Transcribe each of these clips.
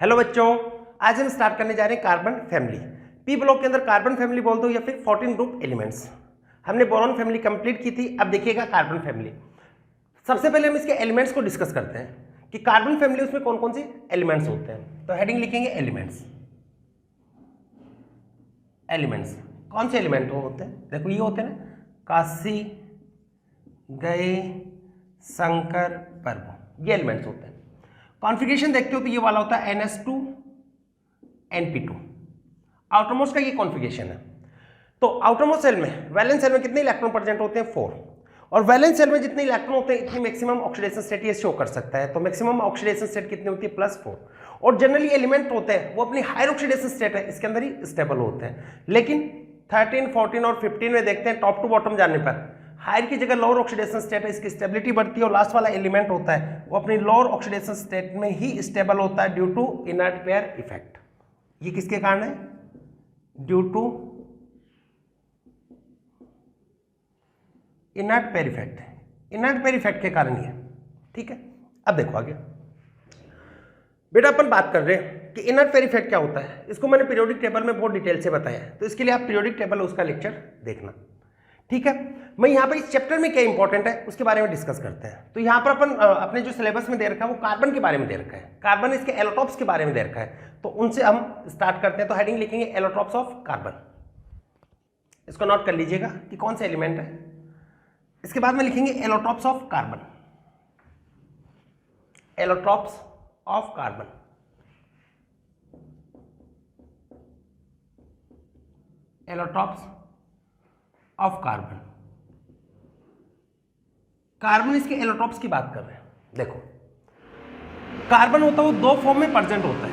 Hello बच्चों, आज हम स्टार्ट करने जा रहे हैं कार्बन फैमिली। पी ब्लॉक के अंदर कार्बन फैमिली बोल दो या फिर 14 ग्रुप एलिमेंट्स। हमने बोरॉन फैमिली कंप्लीट की थी, अब देखिएगा कार्बन फैमिली। सबसे पहले हम इसके एलिमेंट्स को डिस्कस करते हैं कि कार्बन फैमिली उसमें कौन कौन से एलिमेंट्स होते हैं। तो हेडिंग लिखेंगे एलिमेंट्स। एलिमेंट्स कौन से एलिमेंट होते हैं? देखो ये होते हैं ना, काशी, गए, शंकर, पर्व, ये एलिमेंट्स होते हैं। कॉन्फ़िगरेशन देखते हो तो ये वाला होता है NH2 NP2। आउटरमोस्ट का ये कॉन्फ़िगरेशन है। तो आउटरमोस्ट सेल में, वैलेंस सेल में कितने इलेक्ट्रॉन प्रेजेंट होते हैं? 4। और वैलेंस सेल में जितने इलेक्ट्रॉन होते हैं इतनी मैक्सिमम ऑक्सीडेशन स्टेट ये शो कर सकता है। तो मैक्सिमम ऑक्सीडेशन स्टेट कितनी होती है? +4। और जनरली एलिमेंट होते हैं वो अपनी हायर ऑक्सीडेशन स्टेट है इसके अंदर ही स्टेबल होते हैं। लेकिन 13, 14 और 15 में देखते हैं टॉप टू बॉटम जाने पर हायर की जगह लोअर ऑक्सीडेशन स्टेट है, इसकी स्टेबिलिटी बढ़ती है। और लास्ट वाला एलिमेंट होता है वो अपनी लोअर ऑक्सीडेशन स्टेट में ही स्टेबल होता है due to inert pair effect. ये किसके कारण है? Due to inert pair effect. Inert pair effect के कारण ये, ठीक है। अब देखो आगे बेटा, अपन बात कर रहे हैं कि इनर्ट पेयर इफेक्ट क्या होता है। इसको मैंने पीरियोडिक टेबल में बहुत डिटेल से बताया है, तो इसके लिए आप पीरियोडिक टेबल उसका लेक्चर देखना, ठीक है। मैं यहाँ पर इस चैप्टर में क्या इंपॉर्टेंट है उसके बारे में डिस्कस करते हैं। तो यहाँ पर अपन अपने जो सिलेबस में दे रखा है वो कार्बन के बारे में दे रखा है, कार्बन इसके एलोटॉप्स के बारे में दे रखा है, तो उनसे हम स्टार्ट करते हैं। तो हेडिंग लिखेंगे एलोटॉप्स ऑफ कार्बन। इसको नोट कर लीजिएगा कि कौन सा एलिमेंट है। इसके बाद में लिखेंगे एलोटॉप्स of carbon. एलोटॉप्स of carbon, एलोटॉप्स of carbon. Carbon इसके एलोटॉप्स की बात कर रहे हैं। देखो कार्बन होता है वो दो फॉर्म में प्रेजेंट होता है।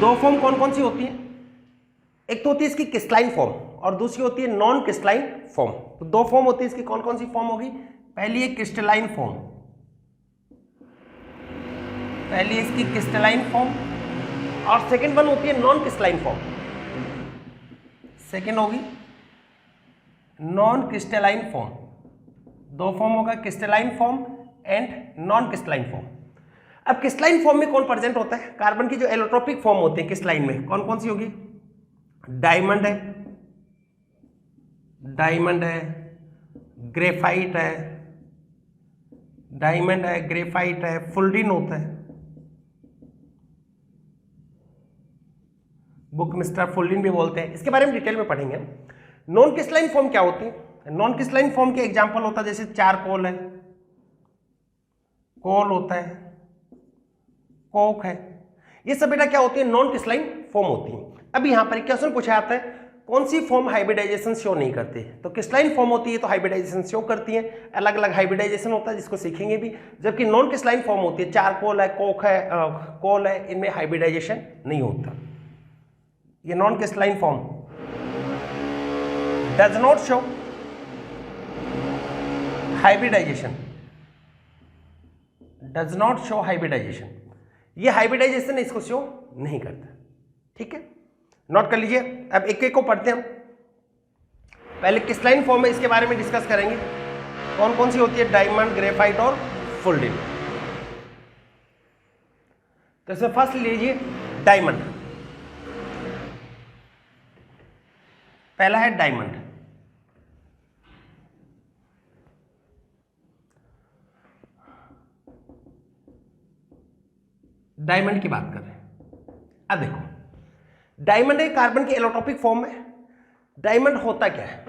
दो फॉर्म कौन कौन सी होती है? एक तो होती है इसकी क्रिस्टलाइन फॉर्म और दूसरी होती है नॉन क्रिस्टलाइन फॉर्म। तो दो फॉर्म होती है इसकी, कौन कौन सी फॉर्म होगी? पहली है क्रिस्टलाइन फॉर्म, पहली इसकी क्रिस्टलाइन फॉर्म, और सेकेंड वन होती है नॉन क्रिस्टलाइन फॉर्म। सेकेंड होगी नॉन क्रिस्टलाइन फॉर्म। दो फॉर्म होगा, crystalline form and non crystalline form. अब क्रिस्टलाइन फॉर्म में कौन प्रेजेंट होता है? कार्बन की जो एलोट्रोपिक फॉर्म होती है क्रिस्टलाइन में कौन कौन सी होगी? डायमंड है, डायमंड है, ग्रेफाइट है, डायमंड है, ग्रेफाइट है, फुल्डिन होता है। बुक मिस्टर फुल्डिन भी बोलते हैं, इसके बारे में डिटेल में पढ़ेंगे। नॉन क्रिस्टलाइन फॉर्म क्या होती है? नॉन क्रिस्टलाइन फॉर्म के एग्जांपल होता है जैसे चारकोल है, कोल होता है, कोक है। ये सब बेटा क्या होती है? नॉन क्रिस्टलाइन फॉर्म होती है। अब यहां पर क्वेश्चन पूछा जाता है कौन सी फॉर्म हाइब्रिडाइजेशन शो नहीं करती? तो क्रिस्टलाइन फॉर्म होती है तो हाइब्रिडाइजेशन शो करती है। अलग अलग हाइब्रिडाइजेशन होता है जिसको सीखेंगे भी। जबकि नॉन क्रिस्टलाइन फॉर्म होती है, चारकोल है, कोक है, कोल है, इनमें हाइब्रिडाइजेशन नहीं होता। ये non crystalline form does not show hybridization, does not show hybridization. ये हाइब्रिडाइजेशन इसको शो नहीं करता, ठीक है। नोट कर लीजिए। अब एक एक को पढ़ते हैं हम। पहले क्रिस्टलाइन फॉर्म में इसके बारे में डिस्कस करेंगे, कौन कौन सी होती है? डायमंड, ग्रेफाइट और फुल्डिन। तो इसमें फर्स्ट लीजिए डायमंड। पहला है डायमंड। डायमंड की बात कर रहे हैं। अब देखो डायमंड है कार्बन की एलोट्रोपिक फॉर्म है। डायमंड होता क्या है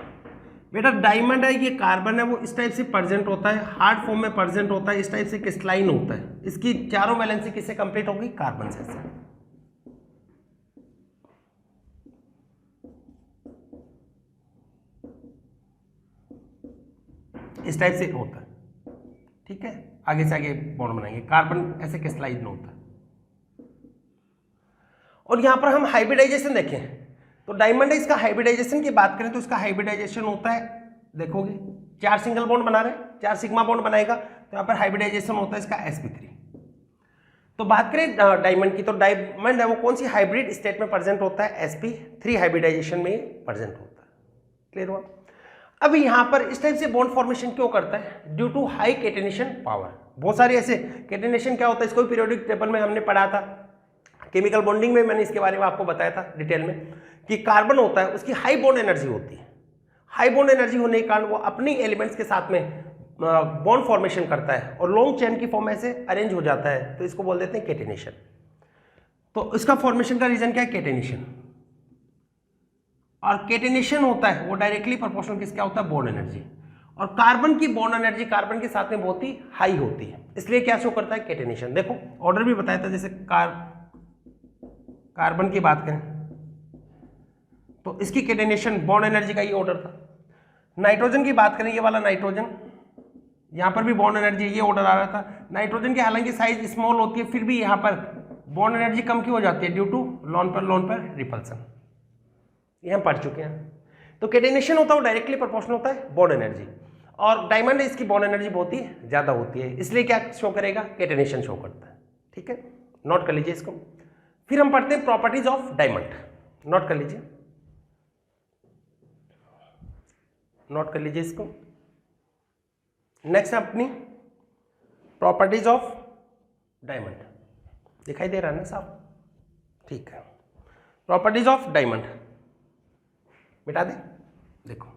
बेटा? डायमंड है ये कार्बन है वो इस टाइप से प्रेजेंट होता है, हार्ड फॉर्म में प्रेजेंट होता है, इस टाइप से क्रिस्टलाइन होता है। इसकी चारों वैलेंसी किससे कंप्लीट होगी? कार्बन से। इस टाइप से होता है, ठीक है। आगे से आगे बॉन्ड बनाएंगे, कार्बन ऐसे क्रिस्टलाइन होता है। और यहां पर हम हाइब्रिडाइजेशन देखें तो डायमंड है, इसका हाइब्रिडाइजेशन की बात करें तो इसका हाइब्रिडाइजेशन होता है, देखोगे 4 सिंगल बॉन्ड बना रहे हैं, 4 सिग्मा बॉन्ड बनाएगा तो यहां पर हाइब्रिडाइजेशन होता है इसका sp3। तो बात करें डायमंड की, तो डायमंड है वो कौन सी हाइब्रिड स्टेट में प्रेजेंट होता है? sp3 हाइब्रिडाइजेशन में प्रेजेंट होता है। क्लियर हुआ? अब यहाँ पर इस टाइप से बॉन्ड फॉर्मेशन क्यों करता है? Due to high catenation power. बहुत सारे ऐसे कैटेनेशन क्या होता है, इसको भी पीरियोडिक टेबल में हमने पढ़ा था, केमिकल बॉन्डिंग में मैंने इसके बारे में आपको बताया था डिटेल में, कि कार्बन होता है उसकी हाई बॉन्ड एनर्जी होती है। हाई बॉन्ड एनर्जी होने के कारण वो अपनी एलिमेंट्स के साथ में बॉन्ड फॉर्मेशन करता है और लॉन्ग चेन की फॉर्म में से अरेंज हो जाता है, तो इसको बोल देते हैं कैटेनेशन। तो इसका फॉर्मेशन का रीजन क्या है? कैटेनेशन। और कैटेनेशन होता है वो डायरेक्टली प्रोपोर्शनल किसका होता है? Bond energy. और कार्बन की बॉन्ड एनर्जी कार्बन के साथ में बहुत ही हाई होती है, इसलिए क्या शो करता है? कैटेनेशन। देखो ऑर्डर भी बताया था, जैसे कार्बन की बात करें तो इसकी कैटेनेशन बॉन्ड एनर्जी का ये ऑर्डर था। नाइट्रोजन की बात करें, ये वाला नाइट्रोजन, यहाँ पर भी बॉन्ड एनर्जी ये ऑर्डर आ रहा था। नाइट्रोजन की हालांकि साइज स्मॉल होती है, फिर भी यहाँ पर बॉन्ड एनर्जी कम क्यों हो जाती है? ड्यू टू लोन पर रिपल्सन। ये हम पढ़ चुके हैं। तो कैटेनेशन होता है वो डायरेक्टली प्रोपोर्शनल होता है बॉन्ड एनर्जी, और डायमंड इसकी बॉन्ड एनर्जी बहुत ही ज्यादा होती है, इसलिए क्या शो करेगा? कैटेनेशन शो करता है। ठीक है, नोट कर लीजिए इसको। फिर हम पढ़ते हैं प्रॉपर्टीज ऑफ डायमंड। नोट कर लीजिए, नोट कर लीजिए इसको। नेक्स्ट अपनी प्रॉपर्टीज ऑफ डायमंड, दिखाई दे रहा है ना साहब? ठीक है, प्रॉपर्टीज ऑफ डायमंड मिटा दे। देखो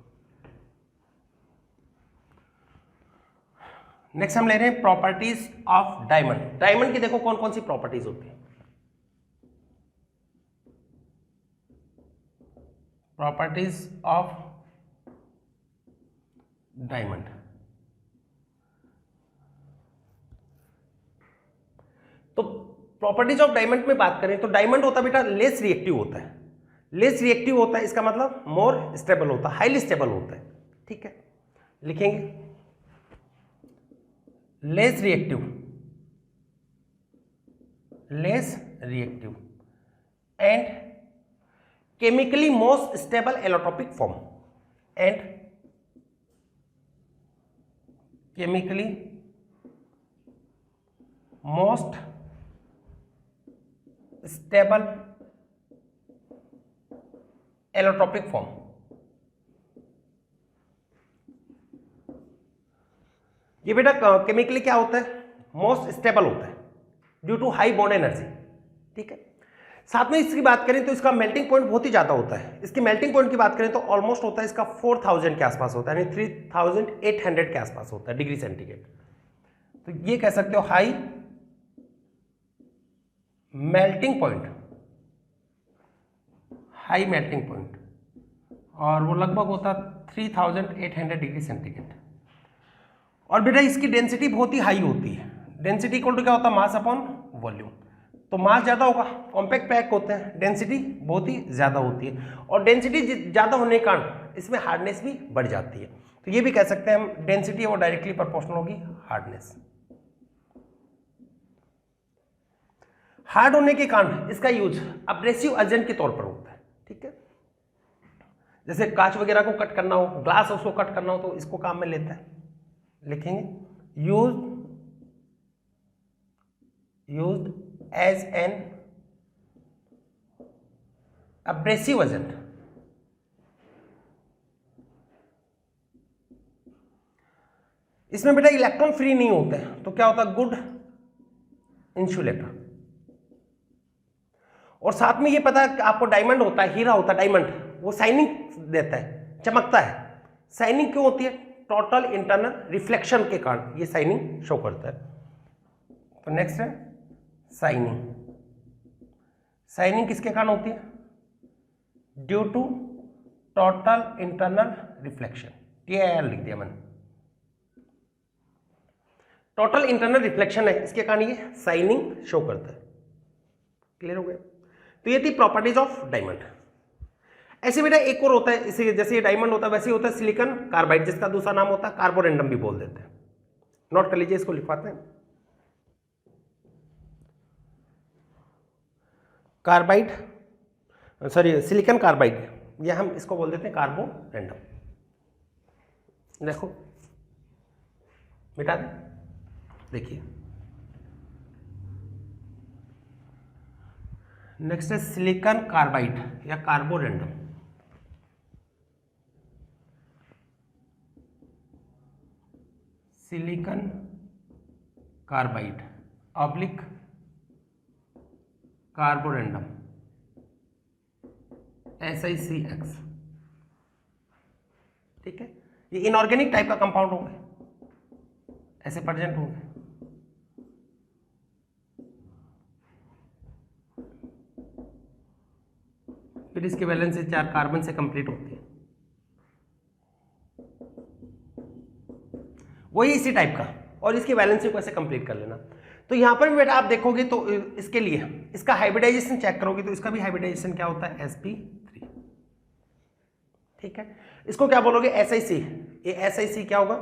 नेक्स्ट हम ले रहे हैं प्रॉपर्टीज ऑफ डायमंड। डायमंड की देखो कौन कौन सी प्रॉपर्टीज होती है। प्रॉपर्टीज ऑफ डायमंड, तो प्रॉपर्टीज ऑफ डायमंड में बात करें तो डायमंड होता है बेटा लेस रिएक्टिव होता है। लेस रिएक्टिव होता है इसका मतलब मोर स्टेबल होता है, हाईली स्टेबल होता है। ठीक है, लिखेंगे less reactive and chemically most stable allotropic form and chemically most stable allotropic form. ये बेटा केमिकली क्या होता है? मोस्ट स्टेबल होता है due to high bond energy. ठीक है, साथ में इसकी बात करें तो इसका मेल्टिंग पॉइंट बहुत ही ज्यादा होता है। इसकी मेल्टिंग पॉइंट की बात करें तो ऑलमोस्ट होता है इसका 4000 के आसपास होता है, यानी 3800 के आसपास होता है डिग्री सेंटीग्रेड। तो ये कह सकते हो high melting point, high melting point, और वो लगभग होता 3800 डिग्री सेंटीग्रेड। और बेटा इसकी डेंसिटी बहुत ही हाई होती है। डेंसिटी इक्वल टू क्या होता है? Mass upon volume. तो मास ज्यादा होगा, कॉम्पैक्ट पैक होते हैं, डेंसिटी बहुत ही ज्यादा होती है, और डेंसिटी ज्यादा होने के कारण इसमें हार्डनेस भी बढ़ जाती है। तो ये भी कह सकते हैं हम डेंसिटी वो डायरेक्टली प्रोपोर्शनल होगी हार्डनेस। हार्ड होने के कारण इसका यूज अब्रेसिव एजेंट के तौर पर होता है। ठीक है, जैसे कांच वगैरह को कट करना हो, ग्लास उसको कट करना हो, तो इसको काम में लेता है। लिखेंगे used as an abrasive agent. इसमें बेटा इलेक्ट्रॉन फ्री नहीं होते हैं, तो क्या होता है? Good insulator. और साथ में ये पता है आपको डायमंड होता है, हीरा होता है डायमंड, वो शाइनिंग देता है, चमकता है। शाइनिंग क्यों होती है? टोटल इंटरनल रिफ्लेक्शन के कारण ये शाइनिंग शो करता है। तो नेक्स्ट है शाइनिंग। शाइनिंग किसके कारण होती है? Due to total internal reflection. TIR लिख दिया मैंने, टोटल इंटरनल रिफ्लेक्शन है, इसके कारण ये शाइनिंग शो करता है। क्लियर हो गया? तो ये थी प्रॉपर्टीज ऑफ डायमंड। ऐसे बेटा एक और होता है, इसे जैसे ये डायमंड होता है वैसे ही होता है सिलिकॉन कार्बाइड, जिसका दूसरा नाम होता है कार्बोरेंडम भी बोल देते हैं। नोट कर लीजिए, इसको लिखवाते हैं कार्बाइड, सॉरी सिलिकॉन कार्बाइड, या हम इसको बोल देते हैं कार्बोरेंडम। देखो मिटा दे, देखिए नेक्स्ट है सिलिकॉन कार्बाइड या Carborundum. Silicon carbide oblique Carborundum SiCx। ठीक है, ये इनऑर्गेनिक टाइप का कंपाउंड होंगे, ऐसे प्रेजेंट होंगे। फिर इसकी वैलेंसी 4 कार्बन से कंप्लीट होती है, वही इसी टाइप का, और इसकी वैलेंसी को ऐसे कंप्लीट कर लेना। तो यहां पर भी बेटा आप देखोगे तो इसके लिए इसका हाइब्रिडाइजेशन चेक करोगे तो इसका भी हाइब्रिडाइजेशन क्या होता है, sp3। ठीक है, इसको क्या बोलोगे, SiC। ये SiC क्या होगा,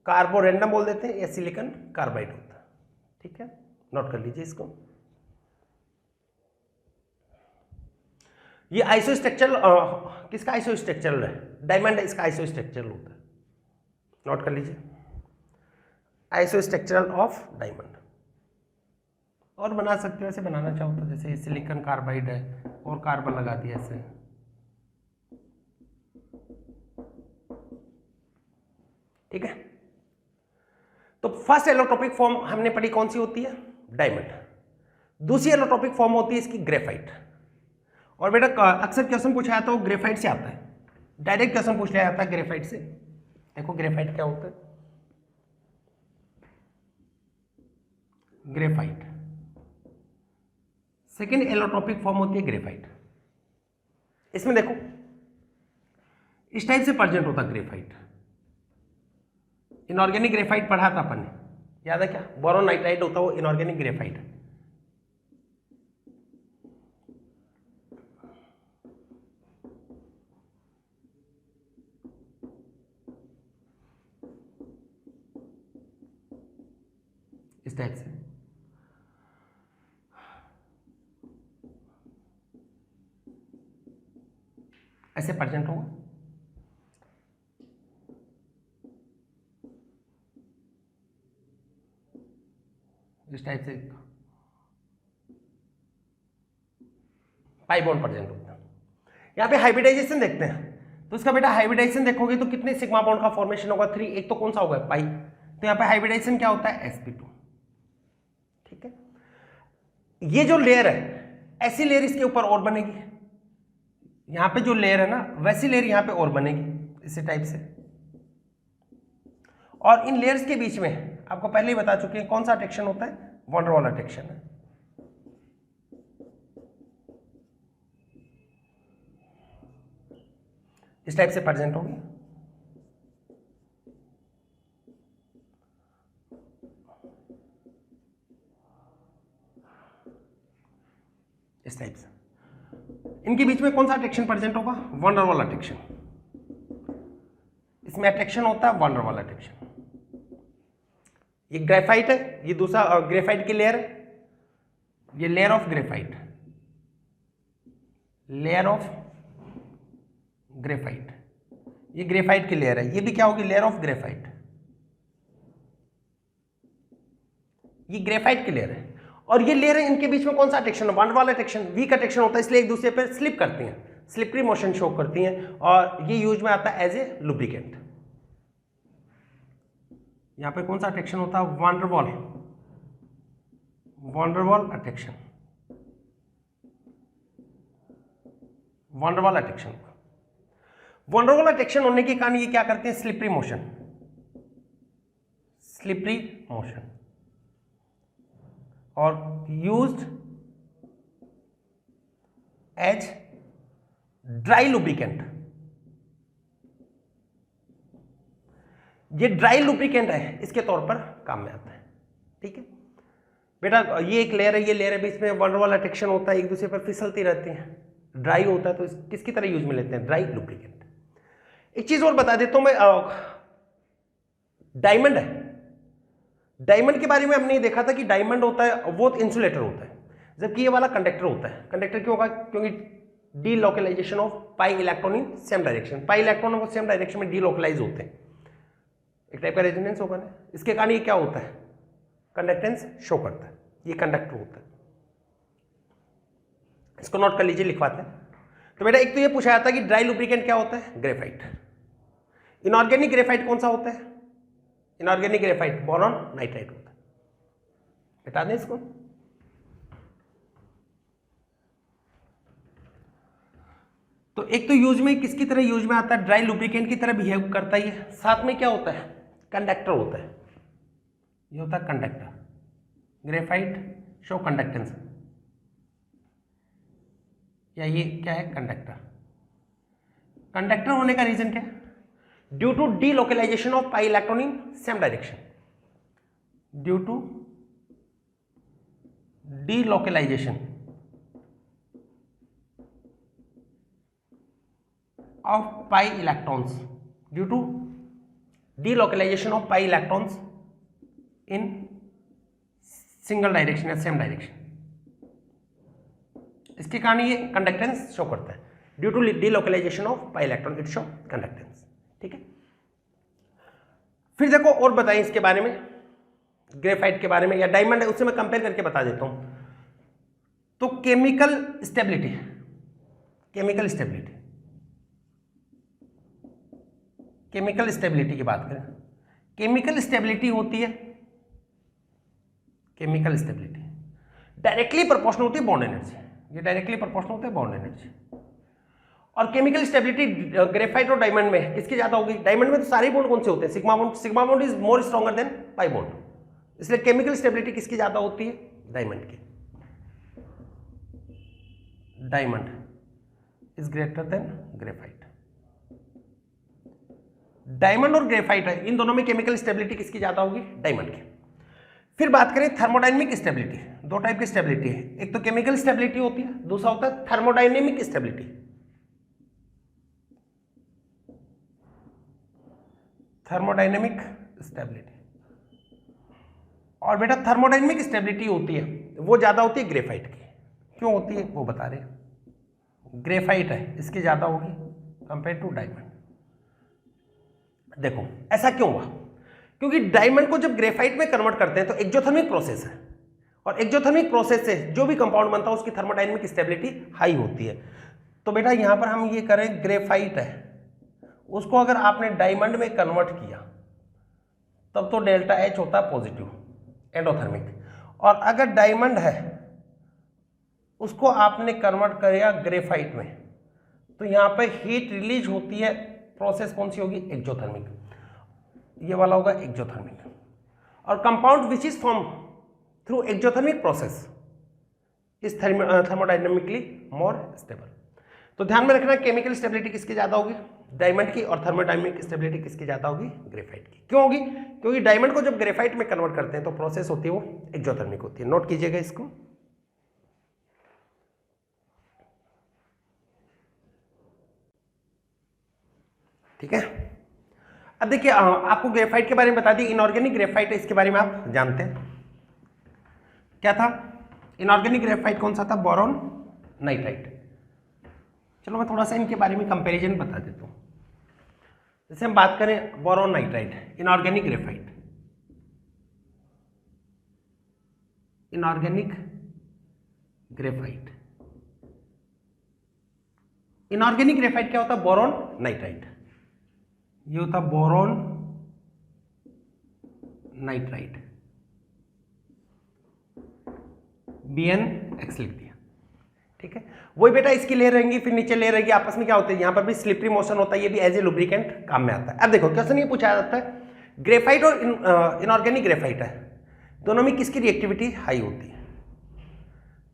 कार्बोरेंडम बोल देते हैं, या सिलिकॉन कार्बाइड होता है। ठीक है, नोट कर लीजिए इसको। ये आइसोस्ट्रक्चरल किसका आइसोस्ट्रक्चरल है, डायमंड है, इसका आइसोस्ट्रक्चरल होता है, नोट कर लीजिए, आइसोस्ट्रक्चरल ऑफ डायमंड। और बना सकते हो, ऐसे बनाना चाहो तो, जैसे सिलिकॉन कार्बाइड है और कार्बन लगा दिया ऐसे। ठीक है, तो फर्स्ट एलोट्रोपिक फॉर्म हमने पढ़ी कौन सी होती है, डायमंड। दूसरी एलोट्रोपिक फॉर्म होती है इसकी ग्रेफाइट। और बेटा अक्सर क्वेश्चन पूछा जाता है वो ग्रेफाइट से आता है, डायरेक्ट क्वेश्चन पूछ लिया जाता है ग्रेफाइट से। देखो ग्रेफाइट क्या होता है, ग्रेफाइट सेकेंड एलोट्रोपिक फॉर्म होती है ग्रेफाइट। इसमें देखो इस टाइप से प्रेजेंट होता है ग्रेफाइट। इनऑर्गेनिक ग्रेफाइट पढ़ा था अपन ने, याद है क्या, बोरोन नाइट्राइड होता है वो इनऑर्गेनिक ग्रेफाइट। इस टाइप से ऐसे प्रेजेंट होगा। इस टाइप से पाई बॉन्ड प्रेजेंट होता है। यहां पे हाइब्रिडाइजेशन देखते हैं, तो इसका बेटा हाइब्रिडाइजेशन देखोगे तो कितने सिग्मा बॉन्ड का फॉर्मेशन होगा, 3। एक तो कौन सा होगा, पाई। तो यहां पे हाइब्रिडाइजेशन क्या होता है, sp2। ठीक है, ये जो लेयर है ऐसी लेयर इसके ऊपर और बनेगी, यहां पे जो लेयर है ना वैसी लेयर यहां पे और बनेगी इसी टाइप से। और इन लेयर्स के बीच में आपको पहले ही बता चुके हैं कौन सा अट्रैक्शन होता है, वॉन डेर वाल अट्रैक्शन है। इस टाइप से प्रेजेंट होगी। इस टाइप से इनके बीच में कौन सा अट्रैक्शन प्रेजेंट होगा, वॉन डेर वाल अट्रैक्शन। इसमें अट्रैक्शन होता है वॉन डेर वाल अट्रैक्शन। ये ग्रेफाइट है, ये दूसरा ग्रेफाइट की लेयर है, ये layer of graphite, layer of graphite, ये ग्रेफाइट की लेयर है। ये भी क्या होगी, लेयर ऑफ ग्रेफाइट, ये ग्रेफाइट की लेयर है। और ये लेयर है, इनके बीच में कौन सा अट्रैक्शन है, van der Waal attraction. Weak attraction होता है, इसलिए एक दूसरे पर स्लिप करती हैं, स्लिपरी मोशन शो करती हैं, और ये यूज में आता है एज ए लुब्रिकेंट। यहां पे कौन सा अट्रैक्शन होता है, van der Waal, van der Waal attraction, van der Waal attraction. Van der Waal attraction होने के कारण ये क्या करते हैं, स्लिपरी मोशन, स्लिपरी मोशन, और यूज्ड एज ड्राई लुब्रिकेंट। ये ड्राई लुब्रिकेंट है, इसके तौर पर काम में आता है। ठीक है बेटा, ये एक लेयर है, ये लेयर है, बीच में वॉन डेर वाल अट्रैक्शन होता है, एक दूसरे पर फिसलती रहती हैं, ड्राई होता है, तो किसकी तरह यूज में लेते हैं, ड्राई लुब्रिकेंट। एक चीज और बता देता हूं मैं, डायमंड है, डायमंड के बारे में हमने देखा था कि डायमंड होता है वो इंसुलेटर होता है, जबकि ये वाला कंडक्टर होता है। कंडक्टर क्यों होगा, क्योंकि delocalization of pi electron in same direction, pi electron वो सेम डायरेक्शन में डीलोकलाइज होते हैं, एक टाइप का रेजोनेंस होगा ना, इसके कारण ये क्या होता है, कंडक्टेंस शो करता है, ये कंडक्टर होता है। इसको नोट कर लीजिए, लिखवाते हैं। तो बेटा एक तो ये पूछा जाता है कि ड्राई लुब्रिकेंट क्या होता है, ग्रेफाइट। इनऑर्गेनिक ग्रेफाइट कौन सा होता है, इनऑर्गेनिक ग्रेफाइट बोरॉन नाइट्राइट होता है। बता दें इसको। तो एक तो यूज में किसकी तरह यूज में आता है, ड्राई लुब्रिकेंट की तरह बिहेव करता है। साथ में क्या होता है, कंडक्टर होता है। ये होता है कंडक्टर। ग्रेफाइट शो कंडक्टेंस, या ये क्या है, कंडक्टर। कंडक्टर होने का रीजन क्या है, due to delocalization of pi electron in same direction. Due to delocalization of pi electrons, due to delocalization of pi electrons in single direction या same direction, इसके कारण ये कंडक्टेंस शो करता है। Due to delocalization of pi electron it show conductance. ठीक है, फिर देखो और बताएं इसके बारे में, ग्रेफाइट के बारे में या डायमंड है उससे मैं कंपेयर करके बता देता हूं। तो chemical stability, chemical stability, chemical stability की बात करें, केमिकल स्टेबिलिटी होती है, केमिकल स्टेबिलिटी डायरेक्टली प्रोपोर्शनल होती है बॉन्ड एनर्जी। ये डायरेक्टली प्रोपोर्शनल होता है बॉन्ड एनर्जी। और केमिकल स्टेबिलिटी ग्रेफाइट और डायमंड में किसकी ज्यादा होगी, डायमंड में तो सारे बॉन्ड कौन से होते हैं, sigma bond. Sigma bond is more stronger than pi bond, इसलिए केमिकल स्टेबिलिटी किसकी ज्यादा होती है, डायमंड की। Diamond is greater than graphite. Diamond और ग्रेफाइट है, इन दोनों में केमिकल स्टेबिलिटी किसकी ज्यादा होगी, डायमंड की। फिर बात करें थर्मोडायनेमिक स्टेबिलिटी, दो टाइप की स्टेबिलिटी है, एक तो केमिकल स्टेबिलिटी होती है, दूसरा होता है थर्मोडायनेमिक स्टेबिलिटी। थर्मोडायनेमिक स्टेबिलिटी, और बेटा थर्मोडायनेमिक स्टेबिलिटी होती है वो ज्यादा होती है ग्रेफाइट की। क्यों होती है वो बता रहे हैं, ग्रेफाइट है इसकी ज्यादा होगी कंपेयर टू डायमंड। देखो ऐसा क्यों हुआ, क्योंकि डायमंड को जब ग्रेफाइट में कन्वर्ट करते हैं तो एक्जोथर्मिक प्रोसेस है, और एक्जोथर्मिक प्रोसेस से जो भी कंपाउंड बनता है उसकी थर्मोडायनेमिक स्टेबिलिटी हाई होती है। तो बेटा यहां पर हम ये करें, ग्रेफाइट है उसको अगर आपने डायमंड में कन्वर्ट किया तब तो डेल्टा एच होता है पॉजिटिव एंडोथर्मिक, और अगर डायमंड है उसको आपने कन्वर्ट किया ग्रेफाइट में तो यहां पर हीट रिलीज होती है, प्रोसेस कौन सी होगी, एक्जोथर्मिक। ये वाला होगा एक्जोथर्मिक। और compound which is form through exothermic process is thermodynamically more stable. तो ध्यान में रखना केमिकल स्टेबिलिटी किसकी ज्यादा होगी, डायमंड की, और थर्मोडायनेमिक स्टेबिलिटी किसकी ज्यादा होगी, ग्रेफाइट की। क्यों होगी, क्योंकि डायमंड को जब ग्रेफाइट में कन्वर्ट करते हैं तो प्रोसेस होती है वो एक्जोथर्मिक होती है। नोट कीजिएगा इसको। ठीक है, अब देखिए आपको ग्रेफाइट के बारे में बता दी, इनऑर्गेनिक ग्रेफाइट है इसके बारे में आप जानते हैं क्या था, इनऑर्गेनिक ग्रेफाइट कौन सा था, बोरॉन नाइट्राइट। चलो मैं थोड़ा सा इनके बारे में कंपैरिजन बता देता हूं। जैसे हम बात करें boron nitrite, inorganic graphite, inorganic graphite, inorganic graphite क्या होता है, बोरॉन नाइट्राइट। ये होता बोरॉन नाइट्राइट, BnX लिख दिया। ठीक है, वही बेटा इसकी लेयर रहेंगी, फिर नीचे लेयर रहेगी, आपस में क्या होता है, यहां पर भी स्लिपरी मोशन होता है, ये भी एज ए लुब्रिकेंट काम में आता है। अब देखो क्वेश्चन ये पूछा जाता है, ग्रेफाइट और इनऑर्गेनिक ग्रेफाइट है, दोनों में किसकी रिएक्टिविटी हाई होती है।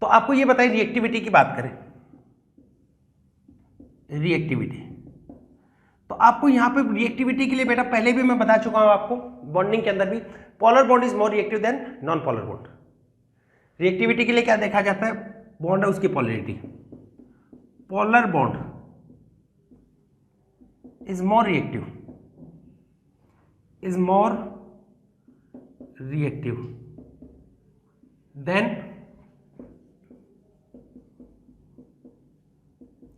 तो आपको ये बताइए, रिएक्टिविटी की बात करें, रिएक्टिविटी, तो आपको यहां पे रिएक्टिविटी के लिए बेटा पहले भी मैं बता चुका हूं आपको, बॉन्डिंग के अंदर भी polar bond is more reactive than non polar bond. Reactivity के लिए क्या देखा जाता है, बॉन्ड है उसकी polarity, polar bond is more reactive, is more reactive than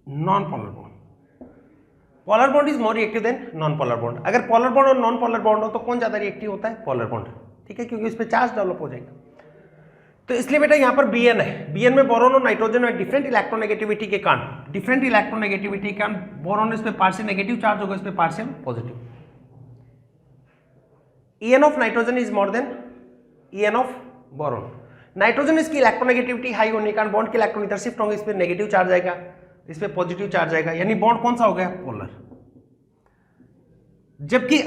non polar bond. Polar bond is more reactive than non polar bond. अगर polar bond और नॉन पोलर बॉन्ड हो तो कौन ज्यादा रिएक्टिव होता है, पोलर बॉन्ड। ठीक है, क्योंकि उस पर चार्ज डेवलप हो जाएगा। तो इसलिए बेटा यहां पर Bn है, Bn में बोरॉन और नाइट्रोजन में डिफरेंट इलेक्ट्रोनेगेटिविटी के कारण, डिफरेंट इलेक्ट्रोनेगेटिविटी के कारण बोरॉन इस पे पार्शियल नेगेटिव चार्ज होगा, इस पे partial positive. En of nitrogen is more than En of boron. Nitrogen इसकी इलेक्ट्रोनेगेटिविटी हाई होने के कारण बॉन्ड के इलेक्ट्रॉन इधर शिफ्ट होंगे, इस पर नेगेटिव चार्ज आएगा, इस पे पॉजिटिव चार्ज आएगा, यानी बॉन्ड कौन सा हो गया? पोलर। जबकि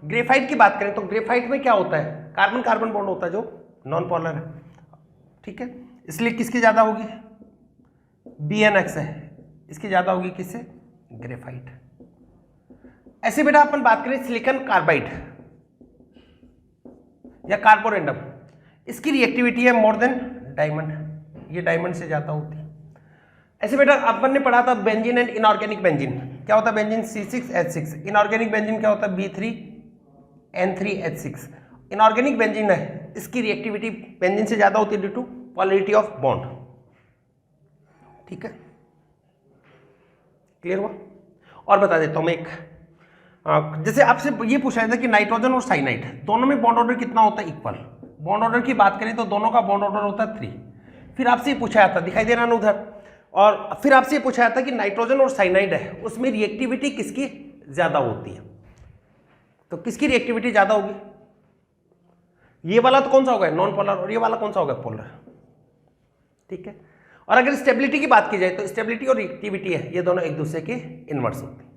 ग्रेफाइट की बात करें तो ग्रेफाइट में क्या होता है? कार्बन कार्बन बॉन्ड होता है जो नॉन पोलर है, ठीक है, इसलिए किसकी ज्यादा होगी? BnX है, इसकी ज्यादा होगी किससे? ग्रेफाइट। ऐसे बेटा अपन बात करें सिलिकॉन कार्बाइड या कार्बोरेंडम, इसकी रिएक्टिविटी है मोर देन डायमंड, ये डायमंड से ज्यादा होती है। ऐसे बेटा अपन ने पढ़ा था बेंजीन एंड इनऑर्गेनिक बेंजीन, क्या होता है? बेंजीन C6H6, इनऑर्गेनिक बेंजीन क्या होता है? B3N3H6। इनऑर्गेनिक बेंजीन है, इसकी रिएक्टिविटी बेंजीन से ज्यादा होती है due to polarity of bond, ठीक है, क्लियर हुआ? और बता देता हूं मैं एक, जैसे आपसे ये पूछा था कि नाइट्रोजन और साइनाइड दोनों में बॉन्ड ऑर्डर कितना होता है? इक्वल। बॉन्ड ऑर्डर की बात करें तो दोनों का बॉन्ड ऑर्डर होता है 3। फिर आपसे ये पूछा जाता, दिखाई दे रहा ना उधर, और फिर आपसे ये पूछा जाता कि नाइट्रोजन और साइनाइड है, उसमें रिएक्टिविटी किसकी ज्यादा होती है? तो किसकी रिएक्टिविटी ज्यादा होगी? ये वाला तो कौन सा होगा? Non polar. और ये वाला कौन सा होगा? पोलर, ठीक है। और अगर स्टेबिलिटी की बात की जाए तो स्टेबिलिटी और रिएक्टिविटी है, ये दोनों एक दूसरे के इनवर्स होते हैं।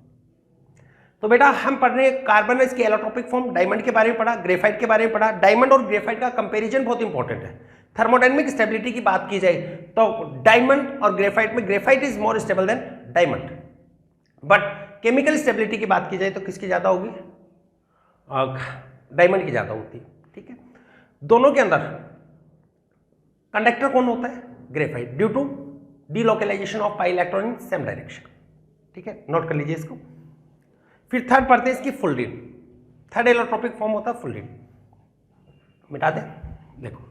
तो बेटा हम पढ़ रहे हैं कार्बन इसके एलोट्रोपिक फॉर्म, डायमंड के बारे में पढ़ा, ग्रेफाइट के बारे में पढ़ा। डायमंड और ग्रेफाइट का कंपैरिजन बहुत इंपॉर्टेंट है। थर्मोडायनेमिक स्टेबिलिटी की बात की जाए तो डायमंड और ग्रेफाइट में graphite is more stable then diamond, but chemical stability की बात की जाए तो किसकी ज्यादा होगी? डायमंड की ज्यादा होती है, ठीक है। दोनों के अंदर कंडक्टर कौन होता है? Graphite, due to delocalization of pi electron in same direction, ठीक है, नोट कर लीजिए इसको। फिर थर्ड पढ़ते हैं इसकी फुल्डीन, थर्ड एलोट्रोपिक फॉर्म होता है फुल्डीन, मिटा दे, देखो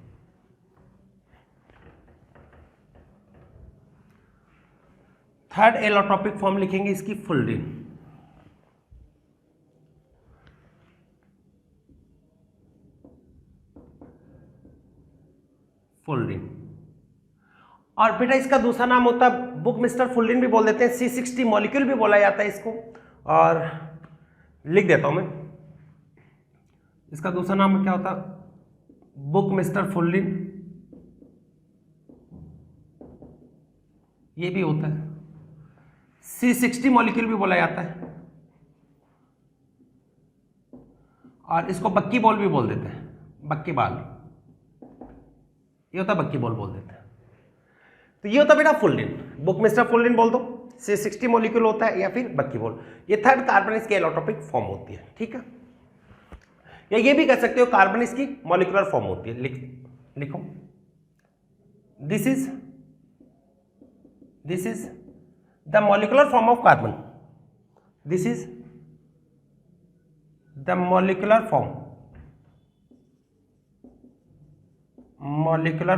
थर्ड एलोट्रोपिक फॉर्म लिखेंगे इसकी फुल्डीन। फुल्डीन। और बेटा इसका दूसरा नाम होता है बुक मिस्टर फुल्डीन भी बोल देते हैं, C60 मॉलिक्यूल भी बोला जाता है इसको। और लिख देता हूं मैं, इसका दूसरा नाम क्या होता है? बुक मिस्टर फुल्डीन, ये भी होता है। C60 मॉलिक्यूल भी बोला जाता है, और इसको बक्की बॉल भी बोल देते हैं, बक्की बाल, ये होता है बक्की बॉल बोल देते हैं। तो ये होता है बेटा फुल्डीन, बुक मिस्टर फुल्डीन बोल दो, C60 मॉलिक्यूल होता है, या फिर बक्की बॉल। ये थर्ड कार्बन इसकी एलोट्रोपिक फॉर्म होती है, ठीक है। या ये भी कह सकते हो कार्बन इसकी मॉलिक्यूलर फॉर्म होती है। लिखो this is the molecular form of carbon, this is the molecular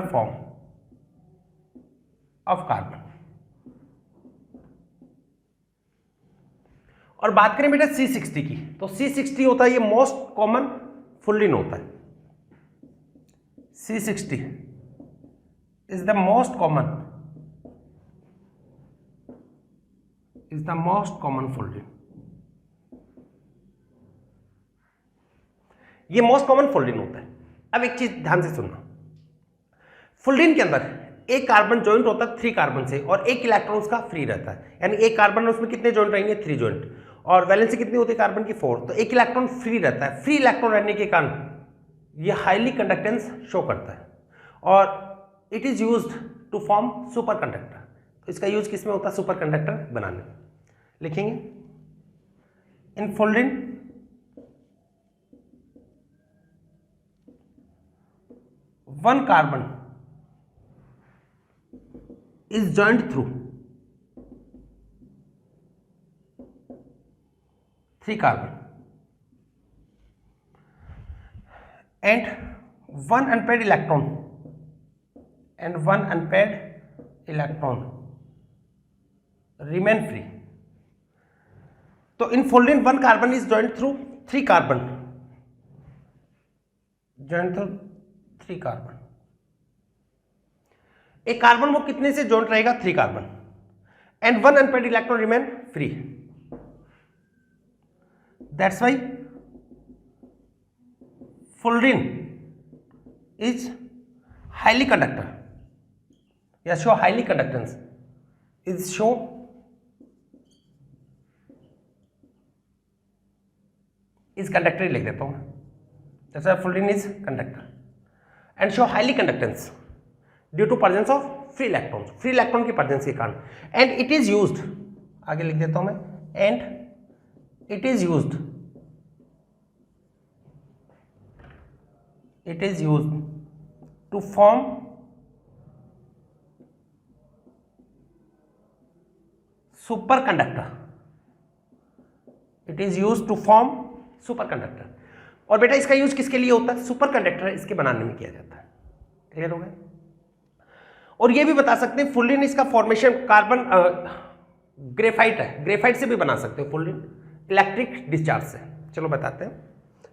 form of carbon. और बात करें बेटा C60 की, तो C60 होता है ये मोस्ट कॉमन फुल्डीन होता है। C60 is the most common fullerene, ये मोस्ट कॉमन फुल्डीन होता है। अब एक चीज ध्यान से सुनना, फुल्डीन के अंदर एक कार्बन ज्वाइंट होता है 3 कार्बन से, और एक इलेक्ट्रॉन उसका फ्री रहता है, यानी एक कार्बन उसमें कितने ज्वाइंट रहेंगे? 3 ज्वाइंट, और वैलेंसी कितनी होती है कार्बन की? 4। तो एक इलेक्ट्रॉन फ्री रहता है। फ्री इलेक्ट्रॉन रहने के कारण ये हाईली कंडक्टेंस शो करता है, और it is used to form super conductor. तो इसका यूज किसमें होता है? सुपर कंडक्टर बनाने में। लिखेंगे in fullerene one carbon is joined through 3 carbon and one unpaired electron remain free. तो in fluorine 1 carbon is joined through 3 carbon, एक कार्बन वो कितने से जॉइंट रहेगा? 3 carbon, and 1 unpaired electron remain free. That's why fullerene is highly conductor, या show highly conductance, is show is conductor लिख देता हूं मैं, जैसे fullerene is conductor and show highly conductance due to presence of free electrons, free electron की presence के कारण, and it is used, आगे लिख देता हूं मैं, and it is used to form super conductor, it is used to form super conductor. और बेटा इसका यूज किसके लिए होता है? सुपर कंडक्टर इसके बनाने में किया जाता है। क्लियर हो गया? और ये भी बता सकते हैं फुल्लिन इसका फॉर्मेशन कार्बन ग्रेफाइट है, ग्रेफाइट से भी बना सकते हो फुल्लिन, इलेक्ट्रिक डिस्चार्ज से। चलो बताते हैं,